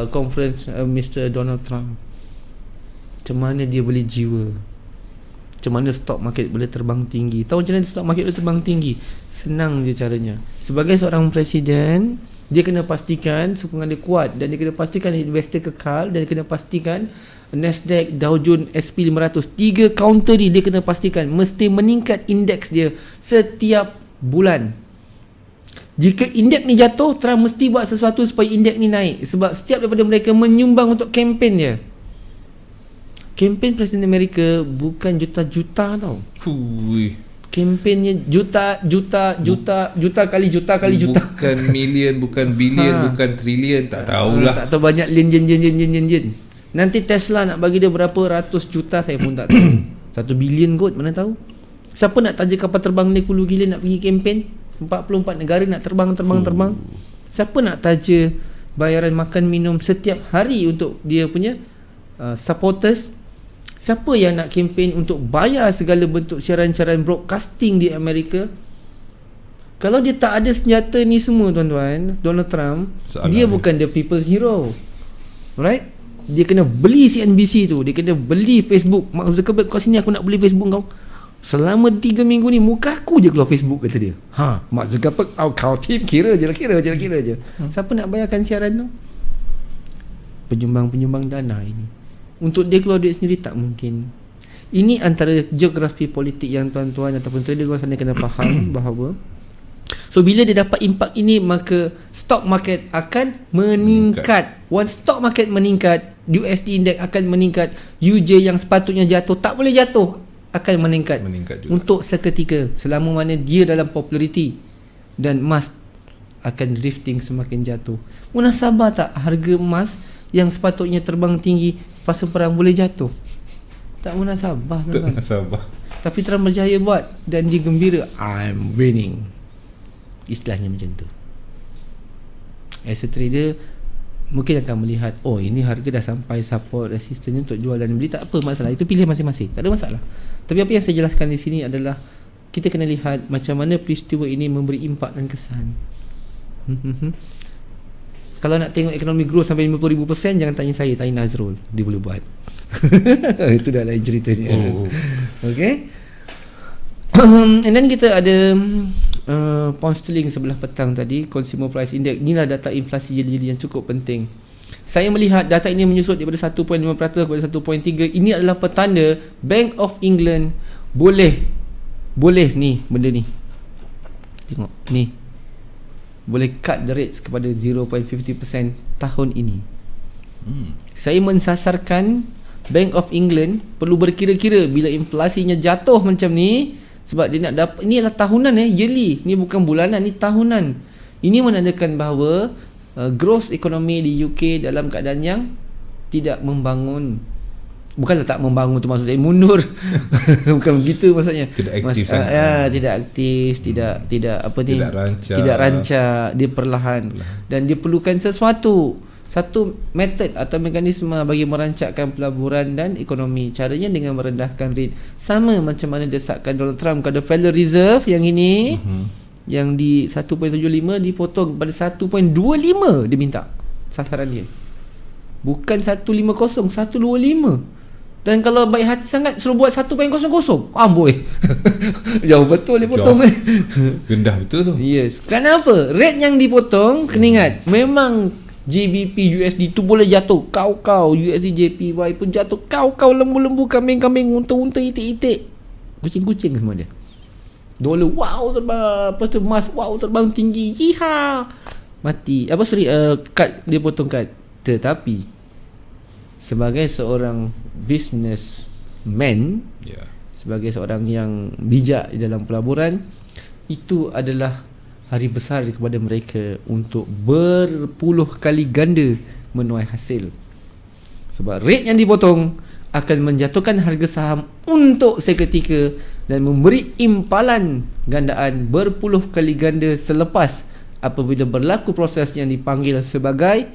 conference Mr. Donald Trump. Macam mana dia boleh jiwa, macam mana stock market boleh terbang tinggi. Tahu macam mana stock market boleh terbang tinggi? Senang je caranya. Sebagai seorang presiden, dia kena pastikan sokongan dia kuat, dan dia kena pastikan investor kekal, dan dia kena pastikan Nasdaq, Dow Jones, SP500, 3 counter ni dia kena pastikan mesti meningkat indeks dia setiap bulan. Jika indeks ni jatuh, Trump mesti buat sesuatu supaya indeks ni naik, sebab setiap daripada mereka menyumbang untuk kempen dia. Kempen Presiden Amerika bukan juta-juta tau. Kempennya juta kali juta. Bukan million, bukan billion, bukan trillion, tak tahulah. Tak tahu banyak jen. Nanti Tesla nak bagi dia berapa ratus juta, saya pun tak tahu. 1 bilion kot, mana tahu. Siapa nak taja kapal terbang ni Kulu Gila nak pergi kempen? 44 negara nak terbang. Siapa nak taja bayaran makan minum setiap hari untuk dia punya supporters? Siapa yang nak kempen untuk bayar segala bentuk siaran-siaran broadcasting di Amerika? Kalau dia tak ada senjata ni semua, tuan-tuan, Donald Trump, dia bukan the people's hero. Right? Dia kena beli CNBC tu, dia kena beli Facebook. Mark Zuckerberg, kau sini aku nak beli Facebook kau. Selama 3 minggu ni muka aku je keluar Facebook, kata dia. Mark Zuckerberg, kau team kira je. Siapa nak bayarkan siaran tu? Penyumbang dana ini. Untuk dia keluar duit sendiri tak mungkin. Ini antara geografi politik yang tuan-tuan ataupun trader luar sana kena faham bahawa bila dia dapat impak ini, maka stock market akan meningkat. Once stock market meningkat, USD index akan meningkat. UJ yang sepatutnya jatuh, tak boleh jatuh, akan meningkat juga. Untuk seketika, selama mana dia dalam populariti, dan emas akan drifting semakin jatuh. Munasabah tak harga emas yang sepatutnya terbang tinggi pasal perang boleh jatuh? Tak munasabah. Tapi Trump berjaya buat, dan dia gembira, I'm winning. Istilahnya macam tu. As a trader, mungkin akan melihat, ini harga dah sampai support resistance untuk jual dan beli. Tak apa masalah, itu pilihan masing-masing, tak ada masalah. Tapi apa yang saya jelaskan di sini adalah kita kena lihat macam mana peristiwa ini memberi impak dan kesan. Kalau nak tengok ekonomi growth sampai 50,000%, jangan tanya saya, tanya Nazrul, dia boleh buat. Itu dah lain ceritanya. Okay. And then kita ada pound sterling sebelah petang tadi, consumer price index. Inilah data inflasi jeli-jeli yang cukup penting. Saya melihat data ini menyusut daripada 1.5% kepada 1.3. Ini adalah petanda Bank of England boleh ni benda ni. Tengok ni, boleh cut the rates kepada 0.50% tahun ini. Saya mensasarkan Bank of England perlu berkira-kira bila inflasinya jatuh macam ni, sebab dia nak dapat, ni adalah tahunan yearly, ni bukan bulanan, ni tahunan. Ini menandakan bahawa growth ekonomi di UK dalam keadaan yang tidak membangun. Bukanlah tak membangun tu maksud saya, mundur. Bukan begitu maksudnya. Tidak aktif sangat. Tidak aktif, tidak rancak. Tidak rancak, dia perlahan. Dan dia perlukan sesuatu satu metod atau mekanisme bagi merancangkan pelaburan dan ekonomi. Caranya dengan merendahkan rate. Sama macam mana desakan Donald Trump kepada Federal Reserve yang ini, yang di 1.75 dipotong pada 1.25 dia minta sasaran dia. Bukan 150, 125. Dan kalau baik hati sangat suruh buat 1.00. Amboi. Jauh betul dia potong. Rendah betul tu. Yes. Kerana apa? Rate yang dipotong, kena ingat, memang GBP USD tu boleh jatuh. Kau USD JPY pun jatuh. Kau lembu-lembu, kambing-kambing, unta-unta, itik-itik, kucing-kucing semua dia. Dolar wow terbang, lepas tu emas wow terbang tinggi. Yiha. Mati. Kad dia potong kad. Tetapi sebagai seorang businessman, sebagai seorang yang bijak di dalam pelaburan, itu adalah hari besar kepada mereka untuk berpuluh kali ganda menuai hasil. Sebab rate yang dipotong akan menjatuhkan harga saham untuk seketika dan memberi impalan gandaan berpuluh kali ganda selepas apabila berlaku proses yang dipanggil sebagai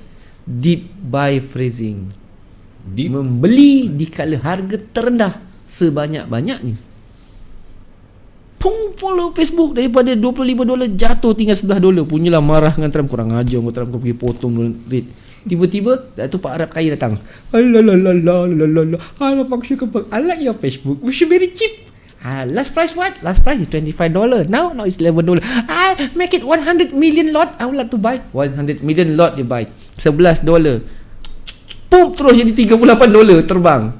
deep buy freezing. Membeli di kala harga terendah sebanyak-banyaknya. Follow Facebook daripada $25 jatuh tinggal $11. Punyalah marah dengan Trump, kurang ajar Trump, kau pergi potong rate. Tiba-tiba Datuk Pak Arab kaya datang. Alalalala, I like your Facebook, which is very cheap. Last price what? Last price is $25. Now it's $11. I make it 100 million lot. I would like to buy 100 million lot. Dia buy $11. Pum, terus jadi $38 terbang.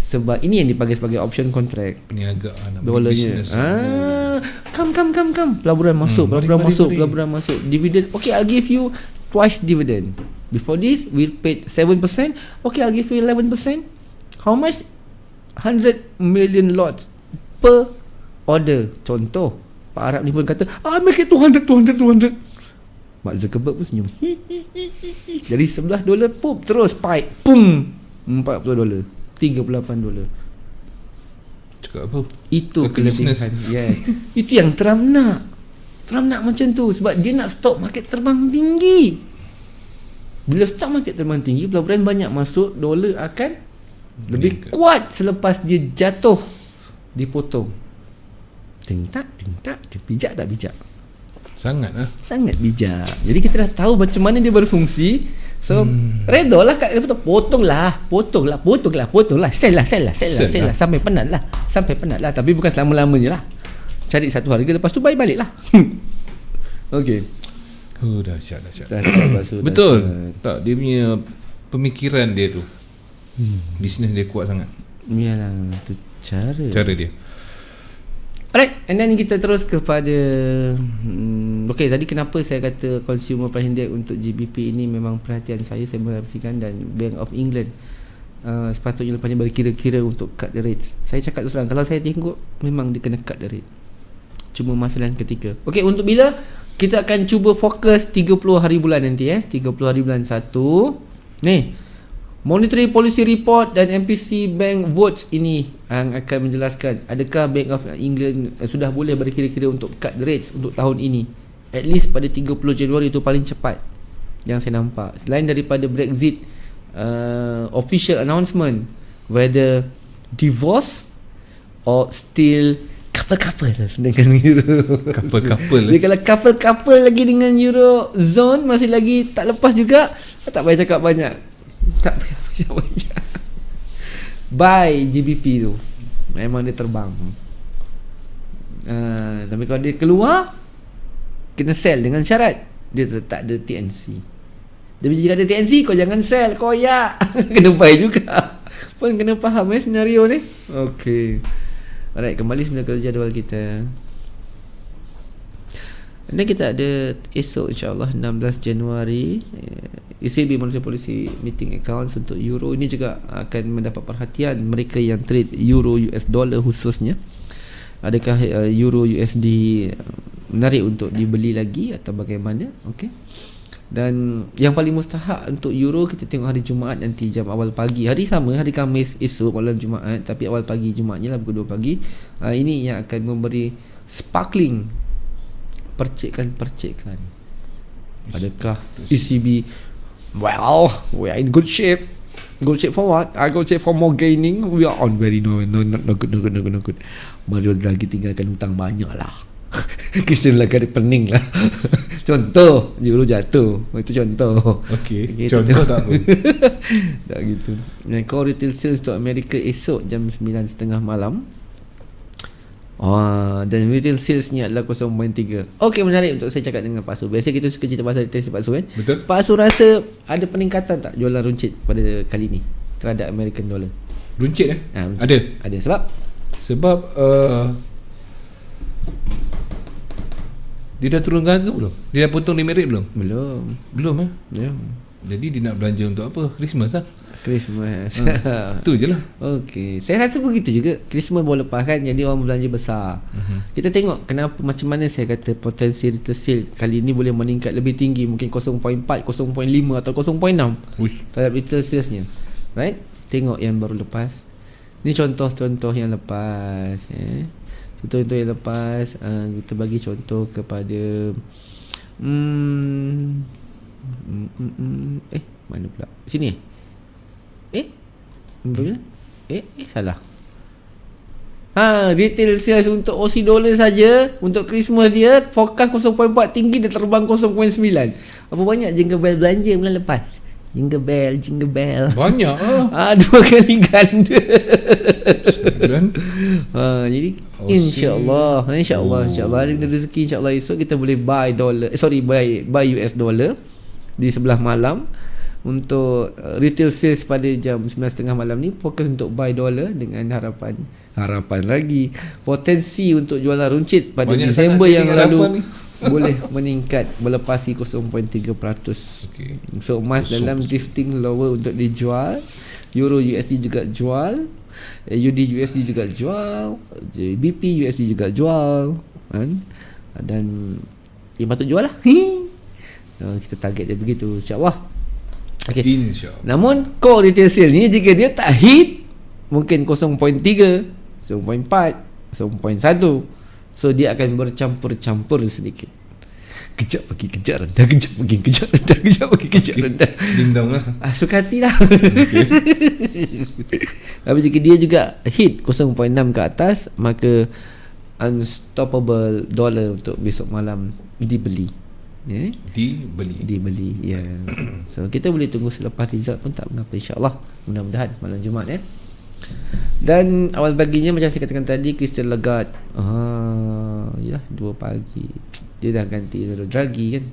Sebab ini yang dipanggil sebagai option contract. Ni agak dolarnya. Come. Pelaburan masuk, pelaburan masuk. Dividend. Okay, I'll give you twice dividend. Before this, we paid 7%. Okay, I'll give you 11%. How much? 100 million lots per order. Contoh, Pak Arab ni pun kata, make it 200. Mark Zuckerberg pun senyum. Dari $11 pum, terus spike, pum, $40, $38. Cakap apa? Itu kelebihan. Yes. Itu yang Trump nak. Trump nak macam tu sebab dia nak stock market terbang tinggi. Bila stock market terbang tinggi, pelaburan banyak masuk, dolar akan lebih kuat selepas dia jatuh, dipotong. Tintak, dia bijak tak bijak? Sangat bijak. Jadi kita dah tahu macam mana dia berfungsi. So redolah kat dia, potonglah. Sell lah sampai penat lah. Tapi bukan selama-lamanya lah. Cari satu harga, lepas tu buy balik lah. Okay. Dahsyat. Betul. Tak, dia punya pemikiran dia tu, bisnes dia kuat sangat. Yalah, tu cara dia. Alright, and then kita terus kepada okay, tadi kenapa saya kata Consumer Price Index untuk GBP ini memang perhatian saya perhatikan, dan Bank of England sepatutnya lepas ni berkira-kira untuk cut the rates. Saya cakap terus terang, kalau saya tengok memang dia kena cut the rate, cuma masalah ketika. Okay, untuk bila kita akan cuba fokus 30 hari bulan nanti 30 hari bulan 1 ni, Monetary Policy Report dan MPC Bank Votes ini yang akan menjelaskan adakah Bank of England sudah boleh berkira-kira untuk cut the rates untuk tahun ini. At least pada 30 Januari itu paling cepat yang saya nampak. Selain daripada Brexit official announcement whether divorce or still couple dengan Euro. Couple. Dia kalau couple lagi dengan Euro zone masih lagi tak lepas juga, tak payah cakap banyak. Buy GBP tu memang dia terbang. Tapi kalau dia keluar, kena sell dengan syarat dia tak ada TNC. Tapi jika ada TNC, kau jangan sell, koyak. Kena buy juga. Pun kena faham senario ni. Okay. Alright, kembali semula ke jadual kita. Dan kita ada esok insyaAllah 16 Januari ECB Monetary Policy Meeting Accounts untuk Euro. Ini juga akan mendapat perhatian mereka yang trade Euro US dollar khususnya. Adakah Euro USD menarik untuk dibeli lagi atau bagaimana? Okay. Dan yang paling mustahak untuk Euro, kita tengok hari Jumaat nanti jam awal pagi. Hari sama, hari Khamis esok malam Jumaat, tapi awal pagi Jumaatnya lah pukul 2 pagi. Ini yang akan memberi sparkling percikan. Adakah ECB Well, we are in good shape. Good shape for what? I go shape for more gaining. We are on very no good. Mario Draghi tinggalkan hutang banyak lah. Christian Lagarde pening lah. Contoh, euro jatuh. Itu contoh. Okey. Gitu. Contoh tak apa. Tak gitu. Core retail sales untuk Amerika esok jam 9.30 malam. Dan retail salesnya adalah 0.3. Okey, menarik untuk saya cakap dengan Pak Su. Biasa kita suka cerita pasal retail Pak Su kan. Betul. Pak Su rasa ada peningkatan tak jualan runcit pada kali ni terhadap American dollar? Runcit Runcit. Ada sebab dia dah turun harga belum? Dia dah potong RM5 belum? Belum Belum. Jadi dia nak belanja untuk apa? Christmas lah. Christmas. Itu je lah. Okey, saya rasa begitu juga. Christmas baru lepas kan, jadi orang berbelanja besar. Kita tengok kenapa, macam mana saya kata potensi retail sale kali ni boleh meningkat lebih tinggi, mungkin 0.4, 0.5 atau 0.6 terhadap retail salesnya. Right? Tengok yang baru lepas. Ni contoh-contoh yang lepas. Contoh-contoh yang lepas. Kita bagi contoh kepada mana pula? Sini. Salah. Retail sales untuk Aussie dollar saja untuk Christmas dia fokus 0.4 tinggi, dia terbang 0.9. Apa banyak jingle bell belanja bulan lepas? Jingle bell. Banyak ah. 2 kali ganda. Jadi insya-Allah dengan rezeki insya-Allah esok kita boleh buy US dollar di sebelah malam. Untuk retail sales pada jam 9.30 malam ni fokus untuk buy dollar dengan harapan lagi potensi untuk jualan runcit pada banyak Disember yang lalu boleh meningkat melepasi 0.3%. Okay. So emas dalam drifting lower untuk dijual, euro USD juga jual, AUD USD juga jual, JBP USD juga jual, kan? Dan patut jual lah. Kita target dia begitu, insya-Allah. Okay. InsyaAllah. Namun core retail sale ni jika dia tak hit mungkin 0.3, 0.4, 0.1, so dia akan bercampur-campur sedikit. Kejap pergi kejap rendah, kejap pergi kejap rendah, kejap pergi kejap rendah. Dindang lah. Suka hati lah. Tapi jika dia juga hit 0.6 ke atas, maka unstoppable dollar untuk besok malam dibeli. Dibeli ya. So kita boleh tunggu selepas result pun tak mengapa, insya-Allah. Mudah-mudahan malam Jumaat ya. Dan awal paginya macam saya katakan tadi, Christian Lagarde 2 pagi dia dah ganti Draghi kan.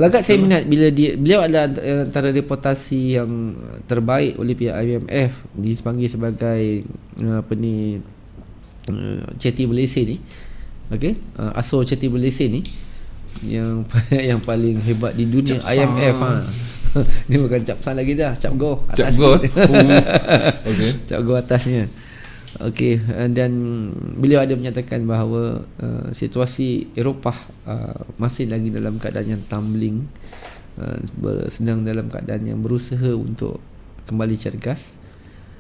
Lagarde saya minat bila beliau adalah antara reputasi yang terbaik oleh pihak IMF, dipanggil sebagai Chetty Berlese ni. Okey, Aso Chetty Berlese ni yang paling hebat di dunia IMF Ni bukan capsan lagi dah, cap go atas. Okay. Cap go atasnya. Okey, dan beliau ada menyatakan bahawa situasi Eropah masih lagi dalam keadaan yang tumbling, sedang dalam keadaan yang berusaha untuk kembali cergas.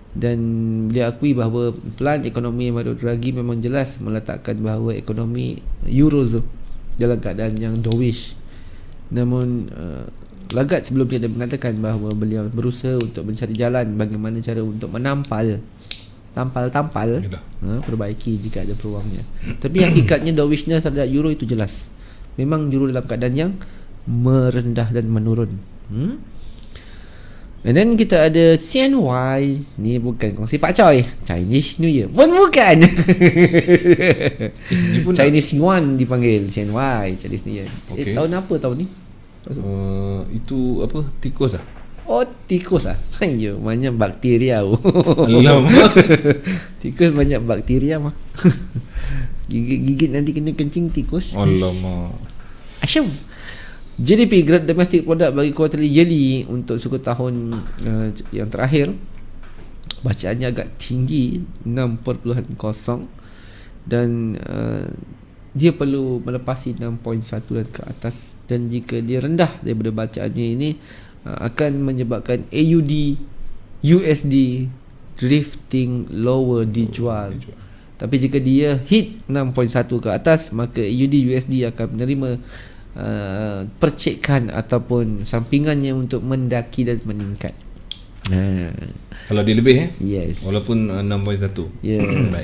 Dan beliau akui bahawa plan ekonomi Mario Draghi memang jelas meletakkan bahawa ekonomi Eurozone dalam keadaan yang dovish. Namun Lagarde sebelum dia ada mengatakan bahawa beliau berusaha untuk mencari jalan bagaimana cara untuk menampal perbaiki jika ada peluangnya. Tapi hakikatnya dovishness terhadap euro itu jelas. Memang euro dalam keadaan yang merendah dan menurun. And then kita ada CNY. Ni bukan kongsi Pak Choi, Chinese New Year pun bukan. Chinese Yuan dipanggil CNY, Chinese New Year. Okay. Tahun apa tahun ni? Itu apa? Tikus ah? Oh, tikus ah. Ayo, banyak bakteria. Alamak. Tikus banyak bakteria mah. Gigit nanti kena kencing tikus. Alamak. Asyam. GDP Gross Domestic Product bagi quarterly yearly untuk suku tahun yang terakhir bacaannya agak tinggi 6.0 dan dia perlu melepasi 6.1 dan ke atas, dan jika dia rendah daripada bacaannya ini akan menyebabkan AUD USD drifting lower dijual. Tapi jika dia hit 6.1 ke atas, maka AUD USD akan menerima percikan ataupun sampingannya untuk mendaki dan meningkat. Kalau dia lebih Yes. walaupun 6.1. Ya.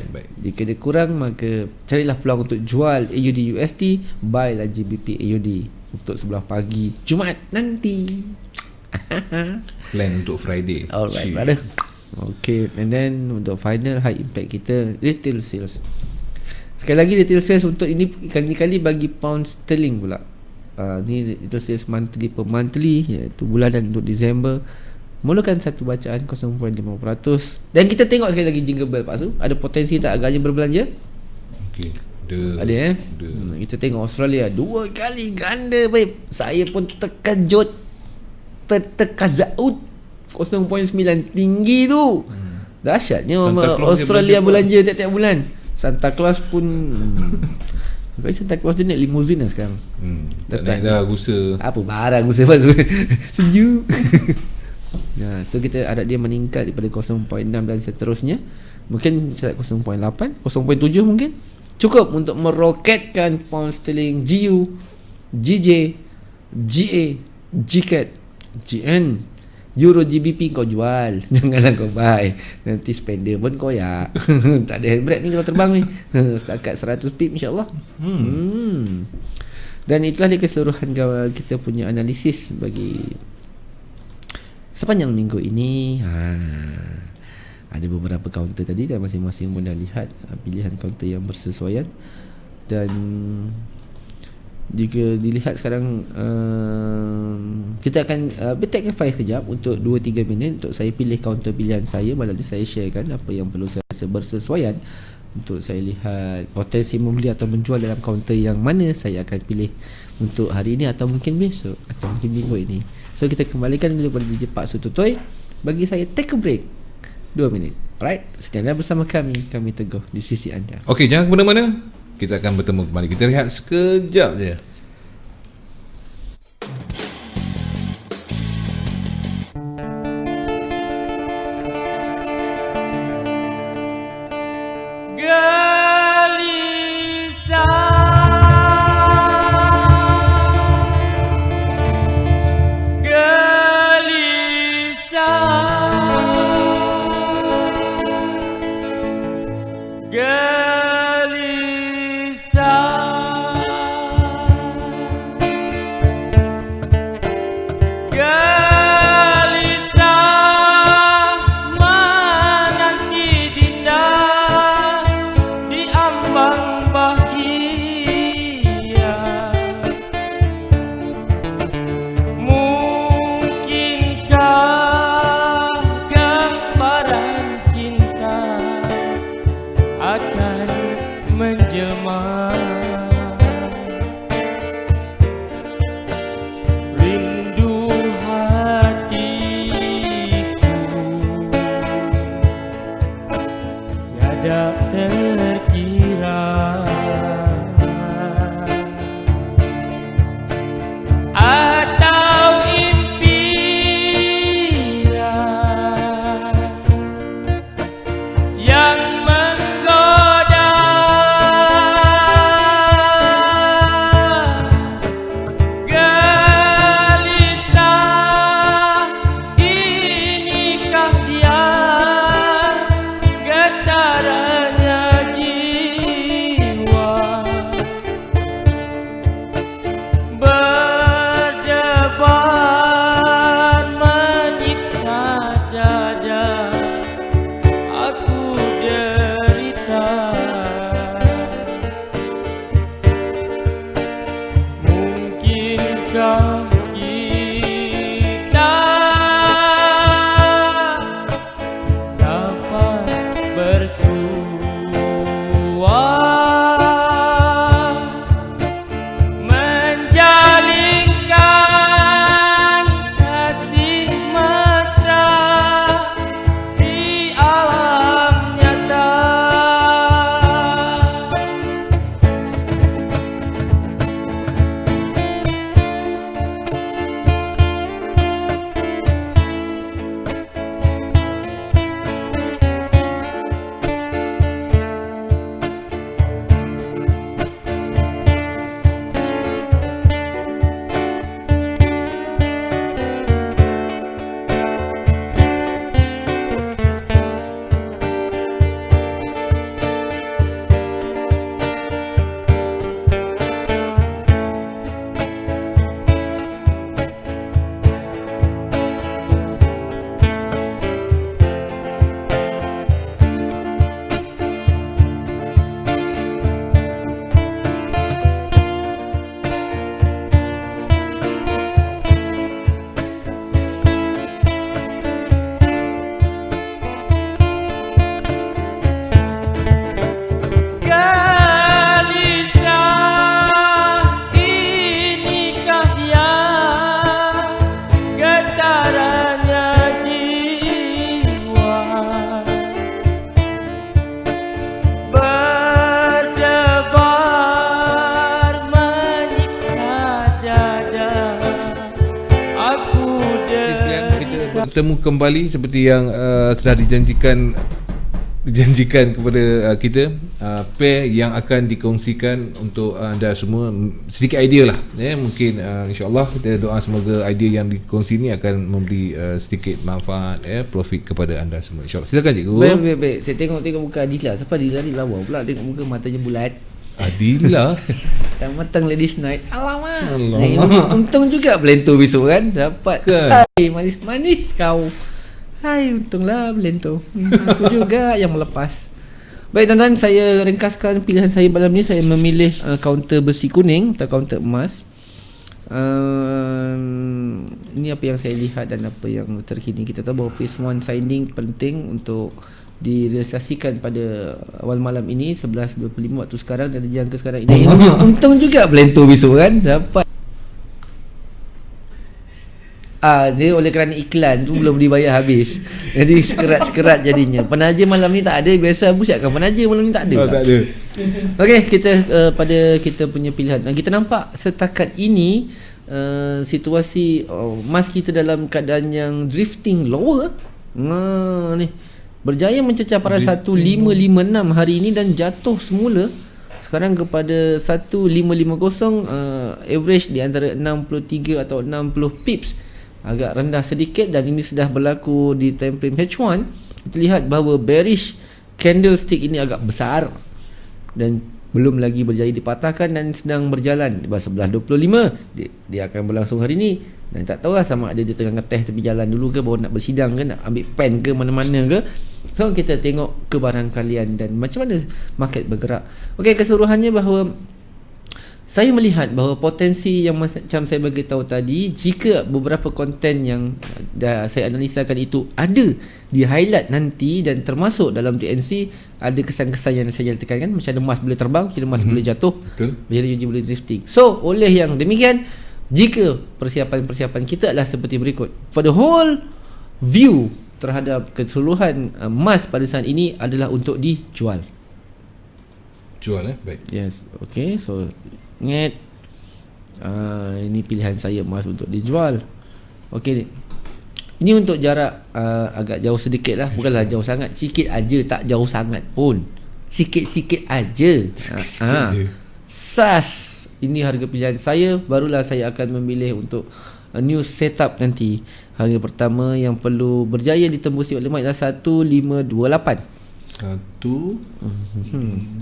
Baik. Jika dia kurang, maka carilah peluang untuk jual AUD USD, buy lah GBP AUD untuk sebelah pagi Jumaat nanti. Plan untuk Friday. Alright, brother. Okay, and then untuk final high impact kita, retail sales. Sekali lagi retail sales untuk ini kali-kali bagi pound sterling pula. Ni retail sales monthly per monthly, iaitu bulanan untuk Disember. Mulakan satu bacaan 0.5%. Dan kita tengok sekali lagi jingle bell Pak Su. Ada potensi tak agaknya berbelanja? Okey. Ada kita tengok Australia 2 kali ganda babe. Saya pun terkejut, terkazaut. 0.9 tinggi tu. Dahsyatnya Australia belanja tiap-tiap bulan. Santa Claus pun Santa Claus dia naik limousine lah sekarang. Tak naik dah gusa. Apa barang gusa Pak Su. Sejuk. So kita harap dia meningkat daripada 0.6 dan seterusnya. Mungkin 0.8, 0.7 mungkin cukup untuk meroketkan pound sterling, GU, GJ, GA, GCAD, GN, Euro, GBP kau jual. Janganlah kau buy. Nanti spender pun kau ya. Tak ada handbrake ni kalau terbang ni. Setakat 100 pip insyaAllah. Dan itulah dia keseluruhan kita punya analisis bagi sepanjang minggu ini. Ada beberapa kaunter tadi dan masing-masing pun dah lihat pilihan kaunter yang bersesuaian. Dan jika dilihat sekarang, kita akan take 5 kejap untuk 2-3 minit untuk saya pilih kaunter pilihan saya. Malam ni saya sharekan apa yang perlu saya rasa bersesuaian untuk saya lihat potensi membeli atau menjual dalam kaunter yang mana saya akan pilih untuk hari ini atau mungkin besok atau mungkin minggu ini. So kita kembalikan dulu pada DJ Pak Su Tutoi. Bagi saya take a break 2 minit. Alright, sekianlah bersama kami Teguh di sisi anda. Okey, jangan ke mana-mana. Kita akan bertemu kembali. Kita rehat sekejap je. Getarannya jiwa bertemu kembali seperti yang sudah dijanjikan kepada kita, pair yang akan dikongsikan untuk anda semua. Sedikit idea lah, mungkin insyaAllah kita doa semoga idea yang dikongsi ni akan memberi sedikit manfaat, profit kepada anda semua, insyaAllah. Silakan cikgu. Baik. Saya tengok muka Adila. Siapa Adila ni lawa pula, tengok muka matanya bulat. Adila yang matang ladies night. Alamak. Untung juga Blento besok kan dapat kan? Hai, manis kau. Hai, untunglah Blento. Aku juga yang melepas. Baik tuan-tuan, saya ringkaskan pilihan saya malam ni. Saya memilih kaunter besi kuning atau kaunter emas. Ini apa yang saya lihat dan apa yang terkini. Kita tahu bahawa phase 1 signing penting untuk direalisasikan pada awal malam ini 11.25 waktu sekarang dan jangka sekarang ini. Untung juga Blento besok kan dapat. Dia oleh kerana iklan tu belum dibayar habis. Jadi sekerat-sekerat jadinya. Penaja malam ni tak ada. Biasa Abu siapkan penaja malam ni tak ada. tak ada. Okey, kita pada kita punya pilihan. Kita nampak setakat ini situasi emas kita dalam keadaan yang drifting lower. Ni berjaya mencecah pada 1556 hari ini dan jatuh semula sekarang kepada 1550, average di antara 63 atau 60 pips. Agak rendah sedikit dan ini sudah berlaku di time frame H1. Kita lihat bahawa bearish candlestick ini agak besar dan belum lagi berjaya dipatahkan dan sedang berjalan di bawah 11.25. Dia akan berlangsung hari ini dan tak tahulah sama ada dia tengah ngeteh tepi jalan dulu ke, baru nak bersidang ke, nak ambil pen ke, mana-mana ke. So kita tengok kebaran kalian dan macam mana market bergerak. Okey, keseluruhannya bahawa saya melihat bahawa potensi yang macam saya bagi tahu tadi, jika beberapa konten yang dah saya analisakan itu ada di highlight nanti dan termasuk dalam TNC, ada kesan-kesan yang saya tekankan, macam ada emas boleh terbang, macam emas boleh jatuh, macam boleh drifting. So oleh yang demikian, jika persiapan-persiapan kita adalah seperti berikut, for the whole view terhadap keseluruhan emas pada saat ini adalah untuk dijual. Baik. Yes, okay. So ingat, ini pilihan saya emas untuk dijual. Okey, ini untuk jarak agak jauh sedikit lah. Bukanlah jauh sangat, sikit aja, tak jauh sangat pun, sikit-sikit aja. SAS, ini harga pilihan saya. Barulah saya akan memilih untuk new setup nanti. Harga pertama yang perlu berjaya ditembus oleh Mike adalah 1528.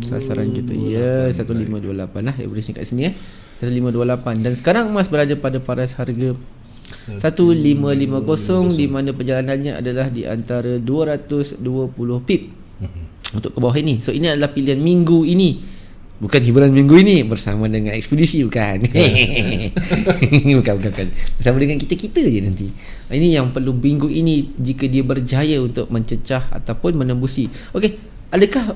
Sasaran kita ya 1528 lah, average kat sini 1528. Dan sekarang emas berada pada paras harga 1550 di mana perjalanannya adalah di antara 220 pip untuk ke bawah ini. So ini adalah pilihan minggu ini, bukan hiburan minggu ini bersama dengan ekspedisi, bukan. bukan. Bersama dengan kita je nanti. Ini yang perlu minggu ini jika dia berjaya untuk mencecah ataupun menembusi. Okey, adakah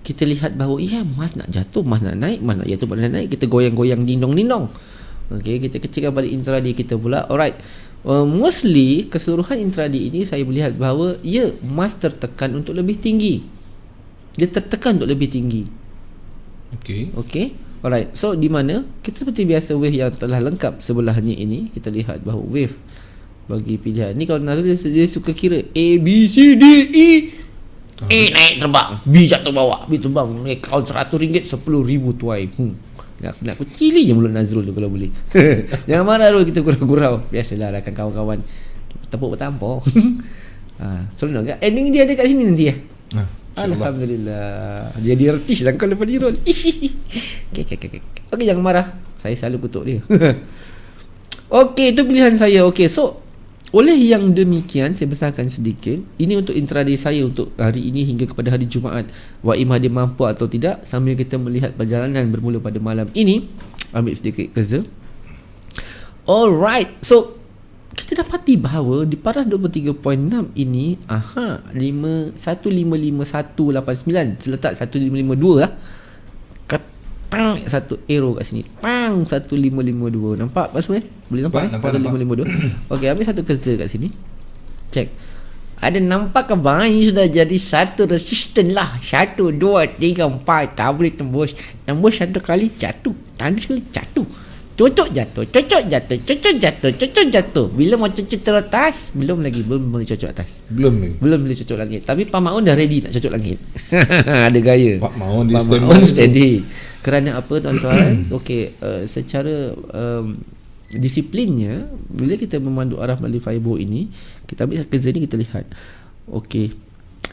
kita lihat bahawa emas nak jatuh, emas nak naik, emas nak jatuh, emas nak naik, kita goyang-goyang dindong-dindong. Okey, kita kecilkan pada intraday kita pula. Alright. Mostly keseluruhan intraday ini saya melihat bahawa emas tertekan untuk lebih tinggi. Dia tertekan untuk lebih tinggi. Okey. Alright. So di mana kita seperti biasa wave yang telah lengkap sebelahnya ini, kita lihat bahawa wave bagi pilihan ni, kalau Nazrul dia suka kira A B C D E. A naik terbang, B jatuh bawah, B terbang, kalau RM100 10,000 tuai. Nak kecili je mulut Nazrul tu kalau boleh. Jangan marah Rul, kita gurau-gurau. Biasalah rakan kawan-kawan tepuk bertampar. Seronok kan? Ending dia ada kat sini nanti ya. Alhamdulillah. Jadi artis lah kau lepas Rul. Okey, jangan marah. Saya selalu kutuk dia. Okey, itu pilihan saya. Okey, so oleh yang demikian saya besarkan sedikit. Ini untuk intraday saya untuk hari ini hingga kepada hari Jumaat. Wa imah dia mampu atau tidak, sambil kita melihat perjalanan bermula pada malam ini. Ambil sedikit kerja. Alright. So kita dapati bahawa di paras 23.6 ini 155.189 seletak 1.552 lah. Ketang satu arrow kat sini. Pang 1.552. Nampak Mas boleh nampak? Nampak. 1.552. Okey, ambil satu kerja kat sini. Cek. Ada nampak ke bang? Ini sudah jadi satu resisten lah. 1, 2, 3, 4. Tak boleh tembus. Tembus satu kali jatuh. Tembus sekali jatuh. Cocok jatuh. Bila mau cocok teratas, belum boleh cocok atas. Belum boleh cocok langit. Tapi Pak Maun dah ready nak cocok langit. Ada gaya. Pak Maun steady. Kerana apa tuan-tuan? Okey, secara disiplinnya, bila kita memandu arah melalui fireboat ini, kita ambil kerja ni, kita lihat. Okey.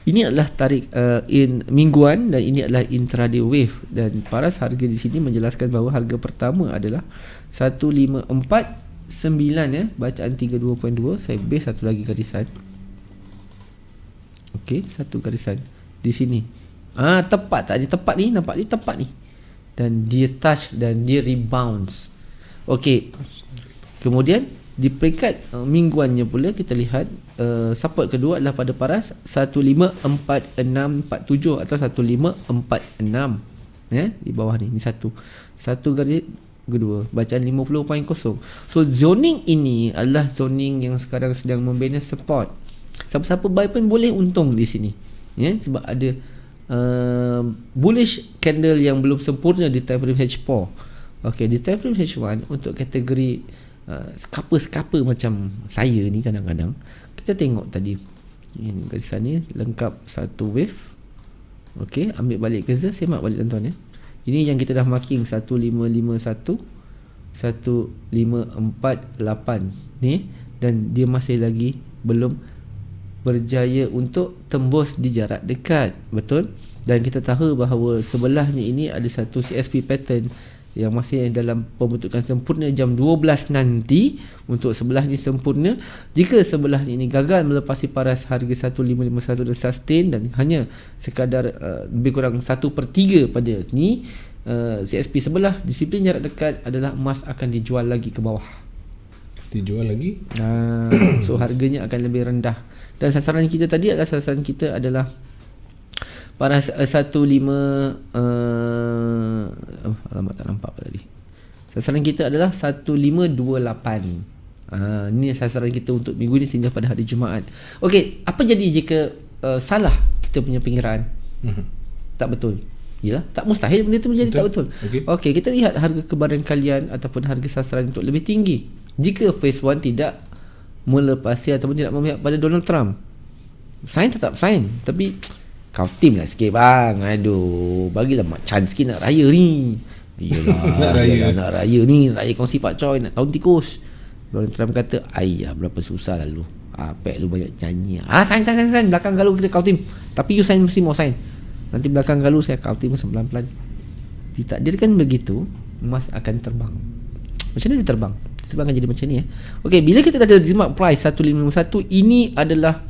Ini adalah tarik in mingguan dan ini adalah intraday wave, dan paras harga di sini menjelaskan bahawa harga pertama adalah 1549 ya, bacaan 32.2. Saya base satu lagi garisan. Okey, satu garisan di sini. Tepat tak? Dia tepat ni, nampak ni tepat ni. Dan dia touch dan dia rebounds. Okey. Kemudian di peringkat mingguannya pula kita lihat support kedua adalah pada paras 154647 atau 1546 ya, di bawah ni satu garis kedua, bacaan 50.0. So zoning ini adalah zoning yang sekarang sedang membina support. Siapa-siapa buy pun boleh untung di sini ya, sebab ada bullish candle yang belum sempurna di time frame H4. Okey, di time frame H1 untuk kategori scalper macam saya ni, kadang-kadang kita tengok tadi ini garisan ni lengkap satu wave. Okey, ambil balik kerja, semak balik tuan-tuan ya. Ini yang kita dah marking 1551 1548 ni, dan dia masih lagi belum berjaya untuk tembus di jarak dekat, betul? Dan kita tahu bahawa sebelahnya ini ada satu CSP pattern yang masih dalam pembentukan sempurna jam 12 nanti. Untuk sebelah ni sempurna. Jika sebelah ini gagal melepasi paras harga 1551 dan sustain dan hanya sekadar lebih kurang 1/3 pada ni CSP sebelah, disiplin jarak dekat adalah emas akan dijual lagi ke bawah. Dijual lagi? So harganya akan lebih rendah. Dan sasaran kita tadi adalah paras 15 alamat tak nampak apa tadi. Sasaran kita adalah 1528. Ini sasaran kita untuk minggu ni sehingga pada hari Jumaat. Okey, apa jadi jika salah kita punya pengiraan? Tak betul. Yalah, tak mustahil benda itu menjadi tak betul. Okey, kita lihat harga kebarangkalian ataupun harga sasaran untuk lebih tinggi. Jika phase 1 tidak melepasi ataupun tidak memihak pada Donald Trump, sign tetap sign, tapi kau tim lah sikit bang. Aduh, bagilah mak chance sikit nak raya ni. Yelah, nak raya ni, raya kongsi Pak Choi, nak tahun tikus. Donald Trump kata, ayah berapa susah lalu. Pek lu banyak nyanyi. Sign. Belakang galu kita kau tim. Tapi you sign mesti mau sign. Nanti belakang galu saya kau tim pelan-pelan. Ditakdirkan begitu, emas akan terbang. Macam mana dia terbang? Terbang akan jadi macam ni ya. Okey, bila kita dah terima price 1551, ini adalah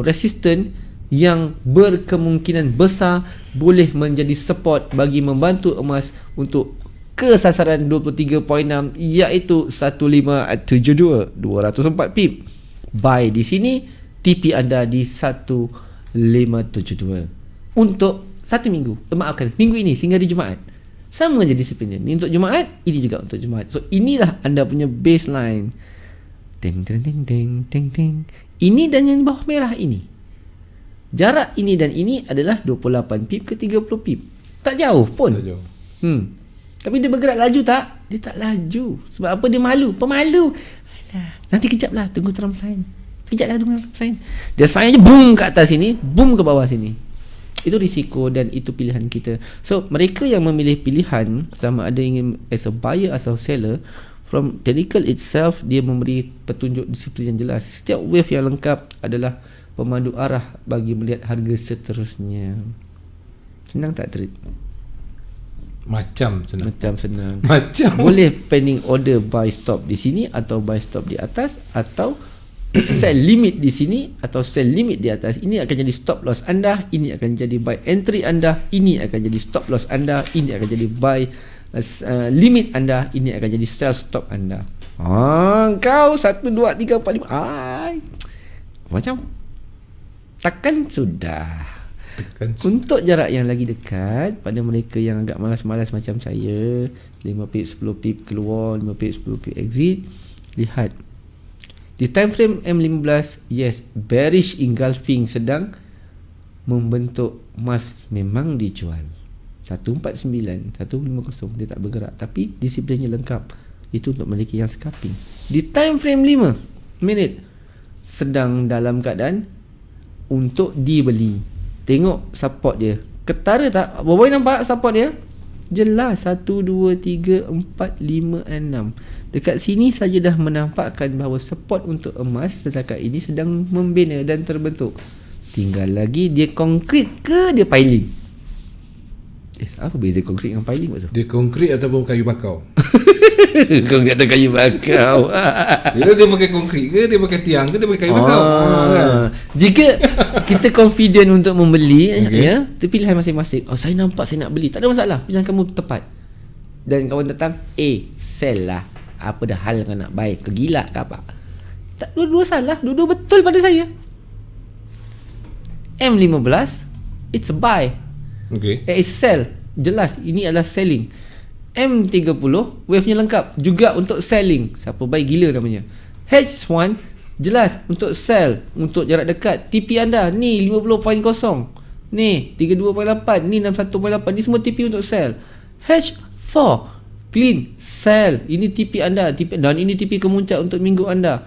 resistance yang berkemungkinan besar boleh menjadi support bagi membantu emas untuk ke sasaran 23.6, iaitu 1572, 204 pip. Buy di sini, TP anda di 1572 untuk satu minggu. Maafkan, minggu ini sehingga di Jumaat. Sama je disiplinnya. Ini untuk Jumaat, ini juga untuk Jumaat. So inilah anda punya baseline. Ding. Ini dan yang bawah merah ini. Jarak ini dan ini adalah 28 pip ke 30 pip. Tak jauh pun. Tak jauh. Tapi dia bergerak laju tak? Dia tak laju. Sebab apa? Dia malu. Pemalu. Alah, nanti kejap lah, tunggu Trump sign. Kejap lah, tunggu Trump sign. Dia sign je, boom ke atas sini, boom ke bawah sini. Itu risiko dan itu pilihan kita. So mereka yang memilih pilihan, sama ada ingin as a buyer atau seller, from technical itself, dia memberi petunjuk disiplin yang jelas. Setiap wave yang lengkap adalah pemandu arah bagi melihat harga seterusnya. Senang tak trade? Macam senang. Boleh pending order buy stop di sini atau buy stop di atas, atau sell limit di sini atau sell limit di atas. Ini akan jadi stop loss anda, ini akan jadi buy entry anda, ini akan jadi stop loss anda, ini akan jadi buy limit anda, ini akan jadi sell stop anda. Kau 1 2 3 4 5 macam takkan sudah. Untuk jarak yang lagi dekat, pada mereka yang agak malas-malas macam saya, 5 pip 10 pip keluar, 5 pip 10 pip exit, lihat di time frame M15, yes, bearish engulfing sedang membentuk. Emas memang dijual 149, 150, dia tak bergerak, tapi disiplinnya lengkap. itu untuk memiliki yang scalping. Di time frame 5 minit sedang dalam keadaan untuk dibeli. Tengok support dia, ketara tak? Boy nampak support dia? Jelas 1, 2, 3, 4, 5, 6. Dekat sini saja dah menampakkan bahawa support untuk emas setakat ini sedang membina dan terbentuk. Tinggal lagi dia konkret ke dia piling? Apa beza konkret dengan piling maksud? Dia konkret ataupun kayu bakau? Kau kata kayu bakau. Dia pakai konkret ke, dia pakai tiang ke, dia pakai kayu bakau? Kan? Jika kita confident untuk membeli, ya, itu pilihan masing-masing. Saya nampak saya nak beli, tak ada masalah, pilihan kamu tepat. Dan kawan datang, sell lah. Apa dah hal kau nak buy? Kau gila ke apa? Tak, dua-dua salah, dua-dua betul pada saya. M15 it's a buy. Okay. It's sell. Jelas ini adalah selling. M30 wave-nya lengkap juga untuk selling. Siapa buy gila namanya. H1 jelas untuk sell, untuk jarak dekat. TP anda ni 50.0, ni 32.8, ni 61.8, ni semua TP untuk sell. H4 clean sell. Ini TP anda, dan ini TP kemuncak untuk minggu anda.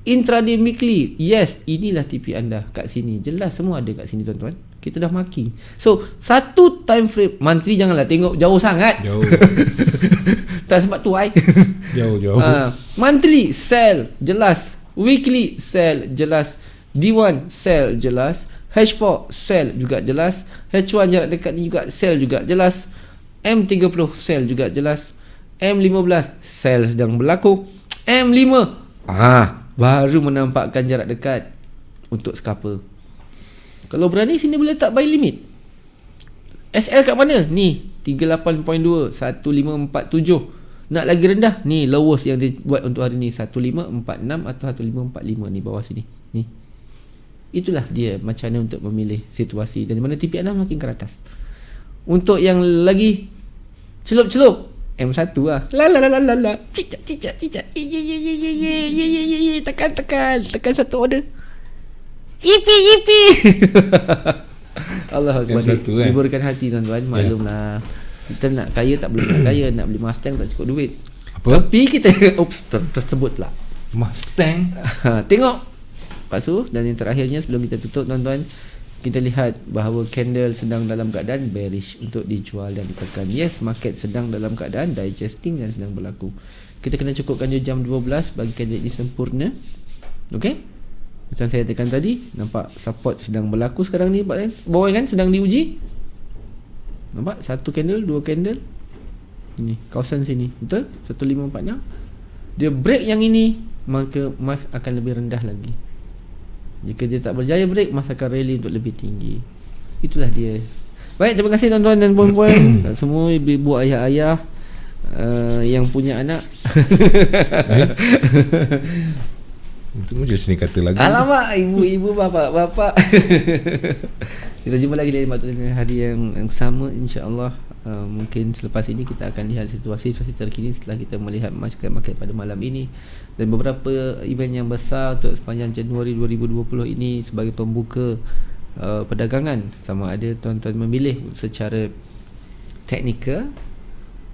Intraday weekly, yes, inilah TP anda kat sini. Jelas semua ada kat sini tuan-tuan. Kita dah marking. So, satu time frame. Monthly janganlah tengok jauh sangat. Jauh. Tak sebab tu Jauh. Monthly sell jelas, weekly sell jelas, D1 sell jelas, H4 sell juga jelas, H1 jarak dekat ni juga sell juga jelas, M30 sell juga jelas, M15 sell sedang berlaku, M5 baru menampakkan jarak dekat untuk scalper. Kalau berani sini boleh tak buy limit. SL kat mana? Ni 38.2, 1547. Nak lagi rendah, ni lowest yang dia buat untuk hari ni 1546 atau 1545 ni bawah sini. Ni. Itulah dia macam mana untuk memilih situasi dan mana TP anda makin ke atas. Untuk yang lagi celup-celup, M1 lah. La. Cicak. Ye. Tekan satu order. Yipi. Allah Akbar. Hiburkan hati tuan-tuan. Maklumlah. Kita nak kaya tak boleh nak kaya, nak beli Mustang tak cukup duit. Apa? Tapi kita tersebut pula Mustang. Tengok. Lepas tu, dan yang terakhirnya sebelum kita tutup tuan-tuan, kita lihat bahawa candle sedang dalam keadaan bearish untuk dijual dan ditekan. Yes, market sedang dalam keadaan digesting dan sedang berlaku. Kita kena cukupkan dia jam 12 bagi candle ini sempurna. Okey? Macam saya katakan tadi, nampak support sedang berlaku sekarang ni, bawah kan sedang diuji. Nampak? Satu candle, dua candle. Ni, kawasan sini. Betul? 1546. Dia break yang ini, maka emas akan lebih rendah lagi. Jika dia tak berjaya break, emas akan rally untuk lebih tinggi. Itulah dia. Baik, terima kasih tuan-tuan dan puan-puan, semua ibu-ibu, ayah-ayah yang punya anak. Itu macam sini kata lagi. Alamak, ibu-ibu, bapa-bapa. Kita jumpa lagi lain waktu dengan hari yang sama, insya-Allah. Mungkin selepas ini kita akan lihat situasi terkini setelah kita melihat market pada malam ini dan beberapa event yang besar untuk sepanjang Januari 2020 ini sebagai pembuka perdagangan. Sama ada tuan-tuan memilih secara teknikal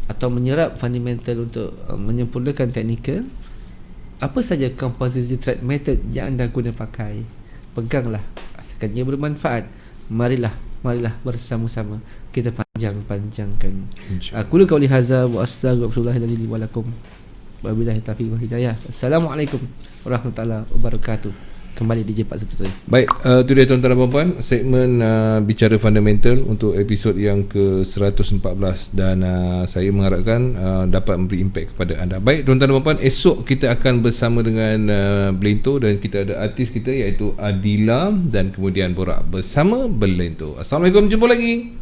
atau menyerap fundamental untuk menyempurnakan teknikal. Apa saja composite trade method yang anda guna pakai, peganglah, asalkan ia bermanfaat. Marilah bersama-sama kita panjangkan. Aku qauli hadza wa astaghfirullahaladzim li wa lakum. Wabillahi taufiq wal hidayah. Assalamualaikum warahmatullahi wabarakatuh. Kembali di Jepat Satu tadi. Baik, itu dia tuan-tuan dan puan-puan, segmen bicara fundamental untuk episod yang ke-114 dan saya mengharapkan dapat memberi impact kepada anda. Baik tuan-tuan dan puan-puan, esok kita akan bersama dengan Belento dan kita ada artis kita iaitu Adila dan kemudian borak bersama Belento. Assalamualaikum, jumpa lagi.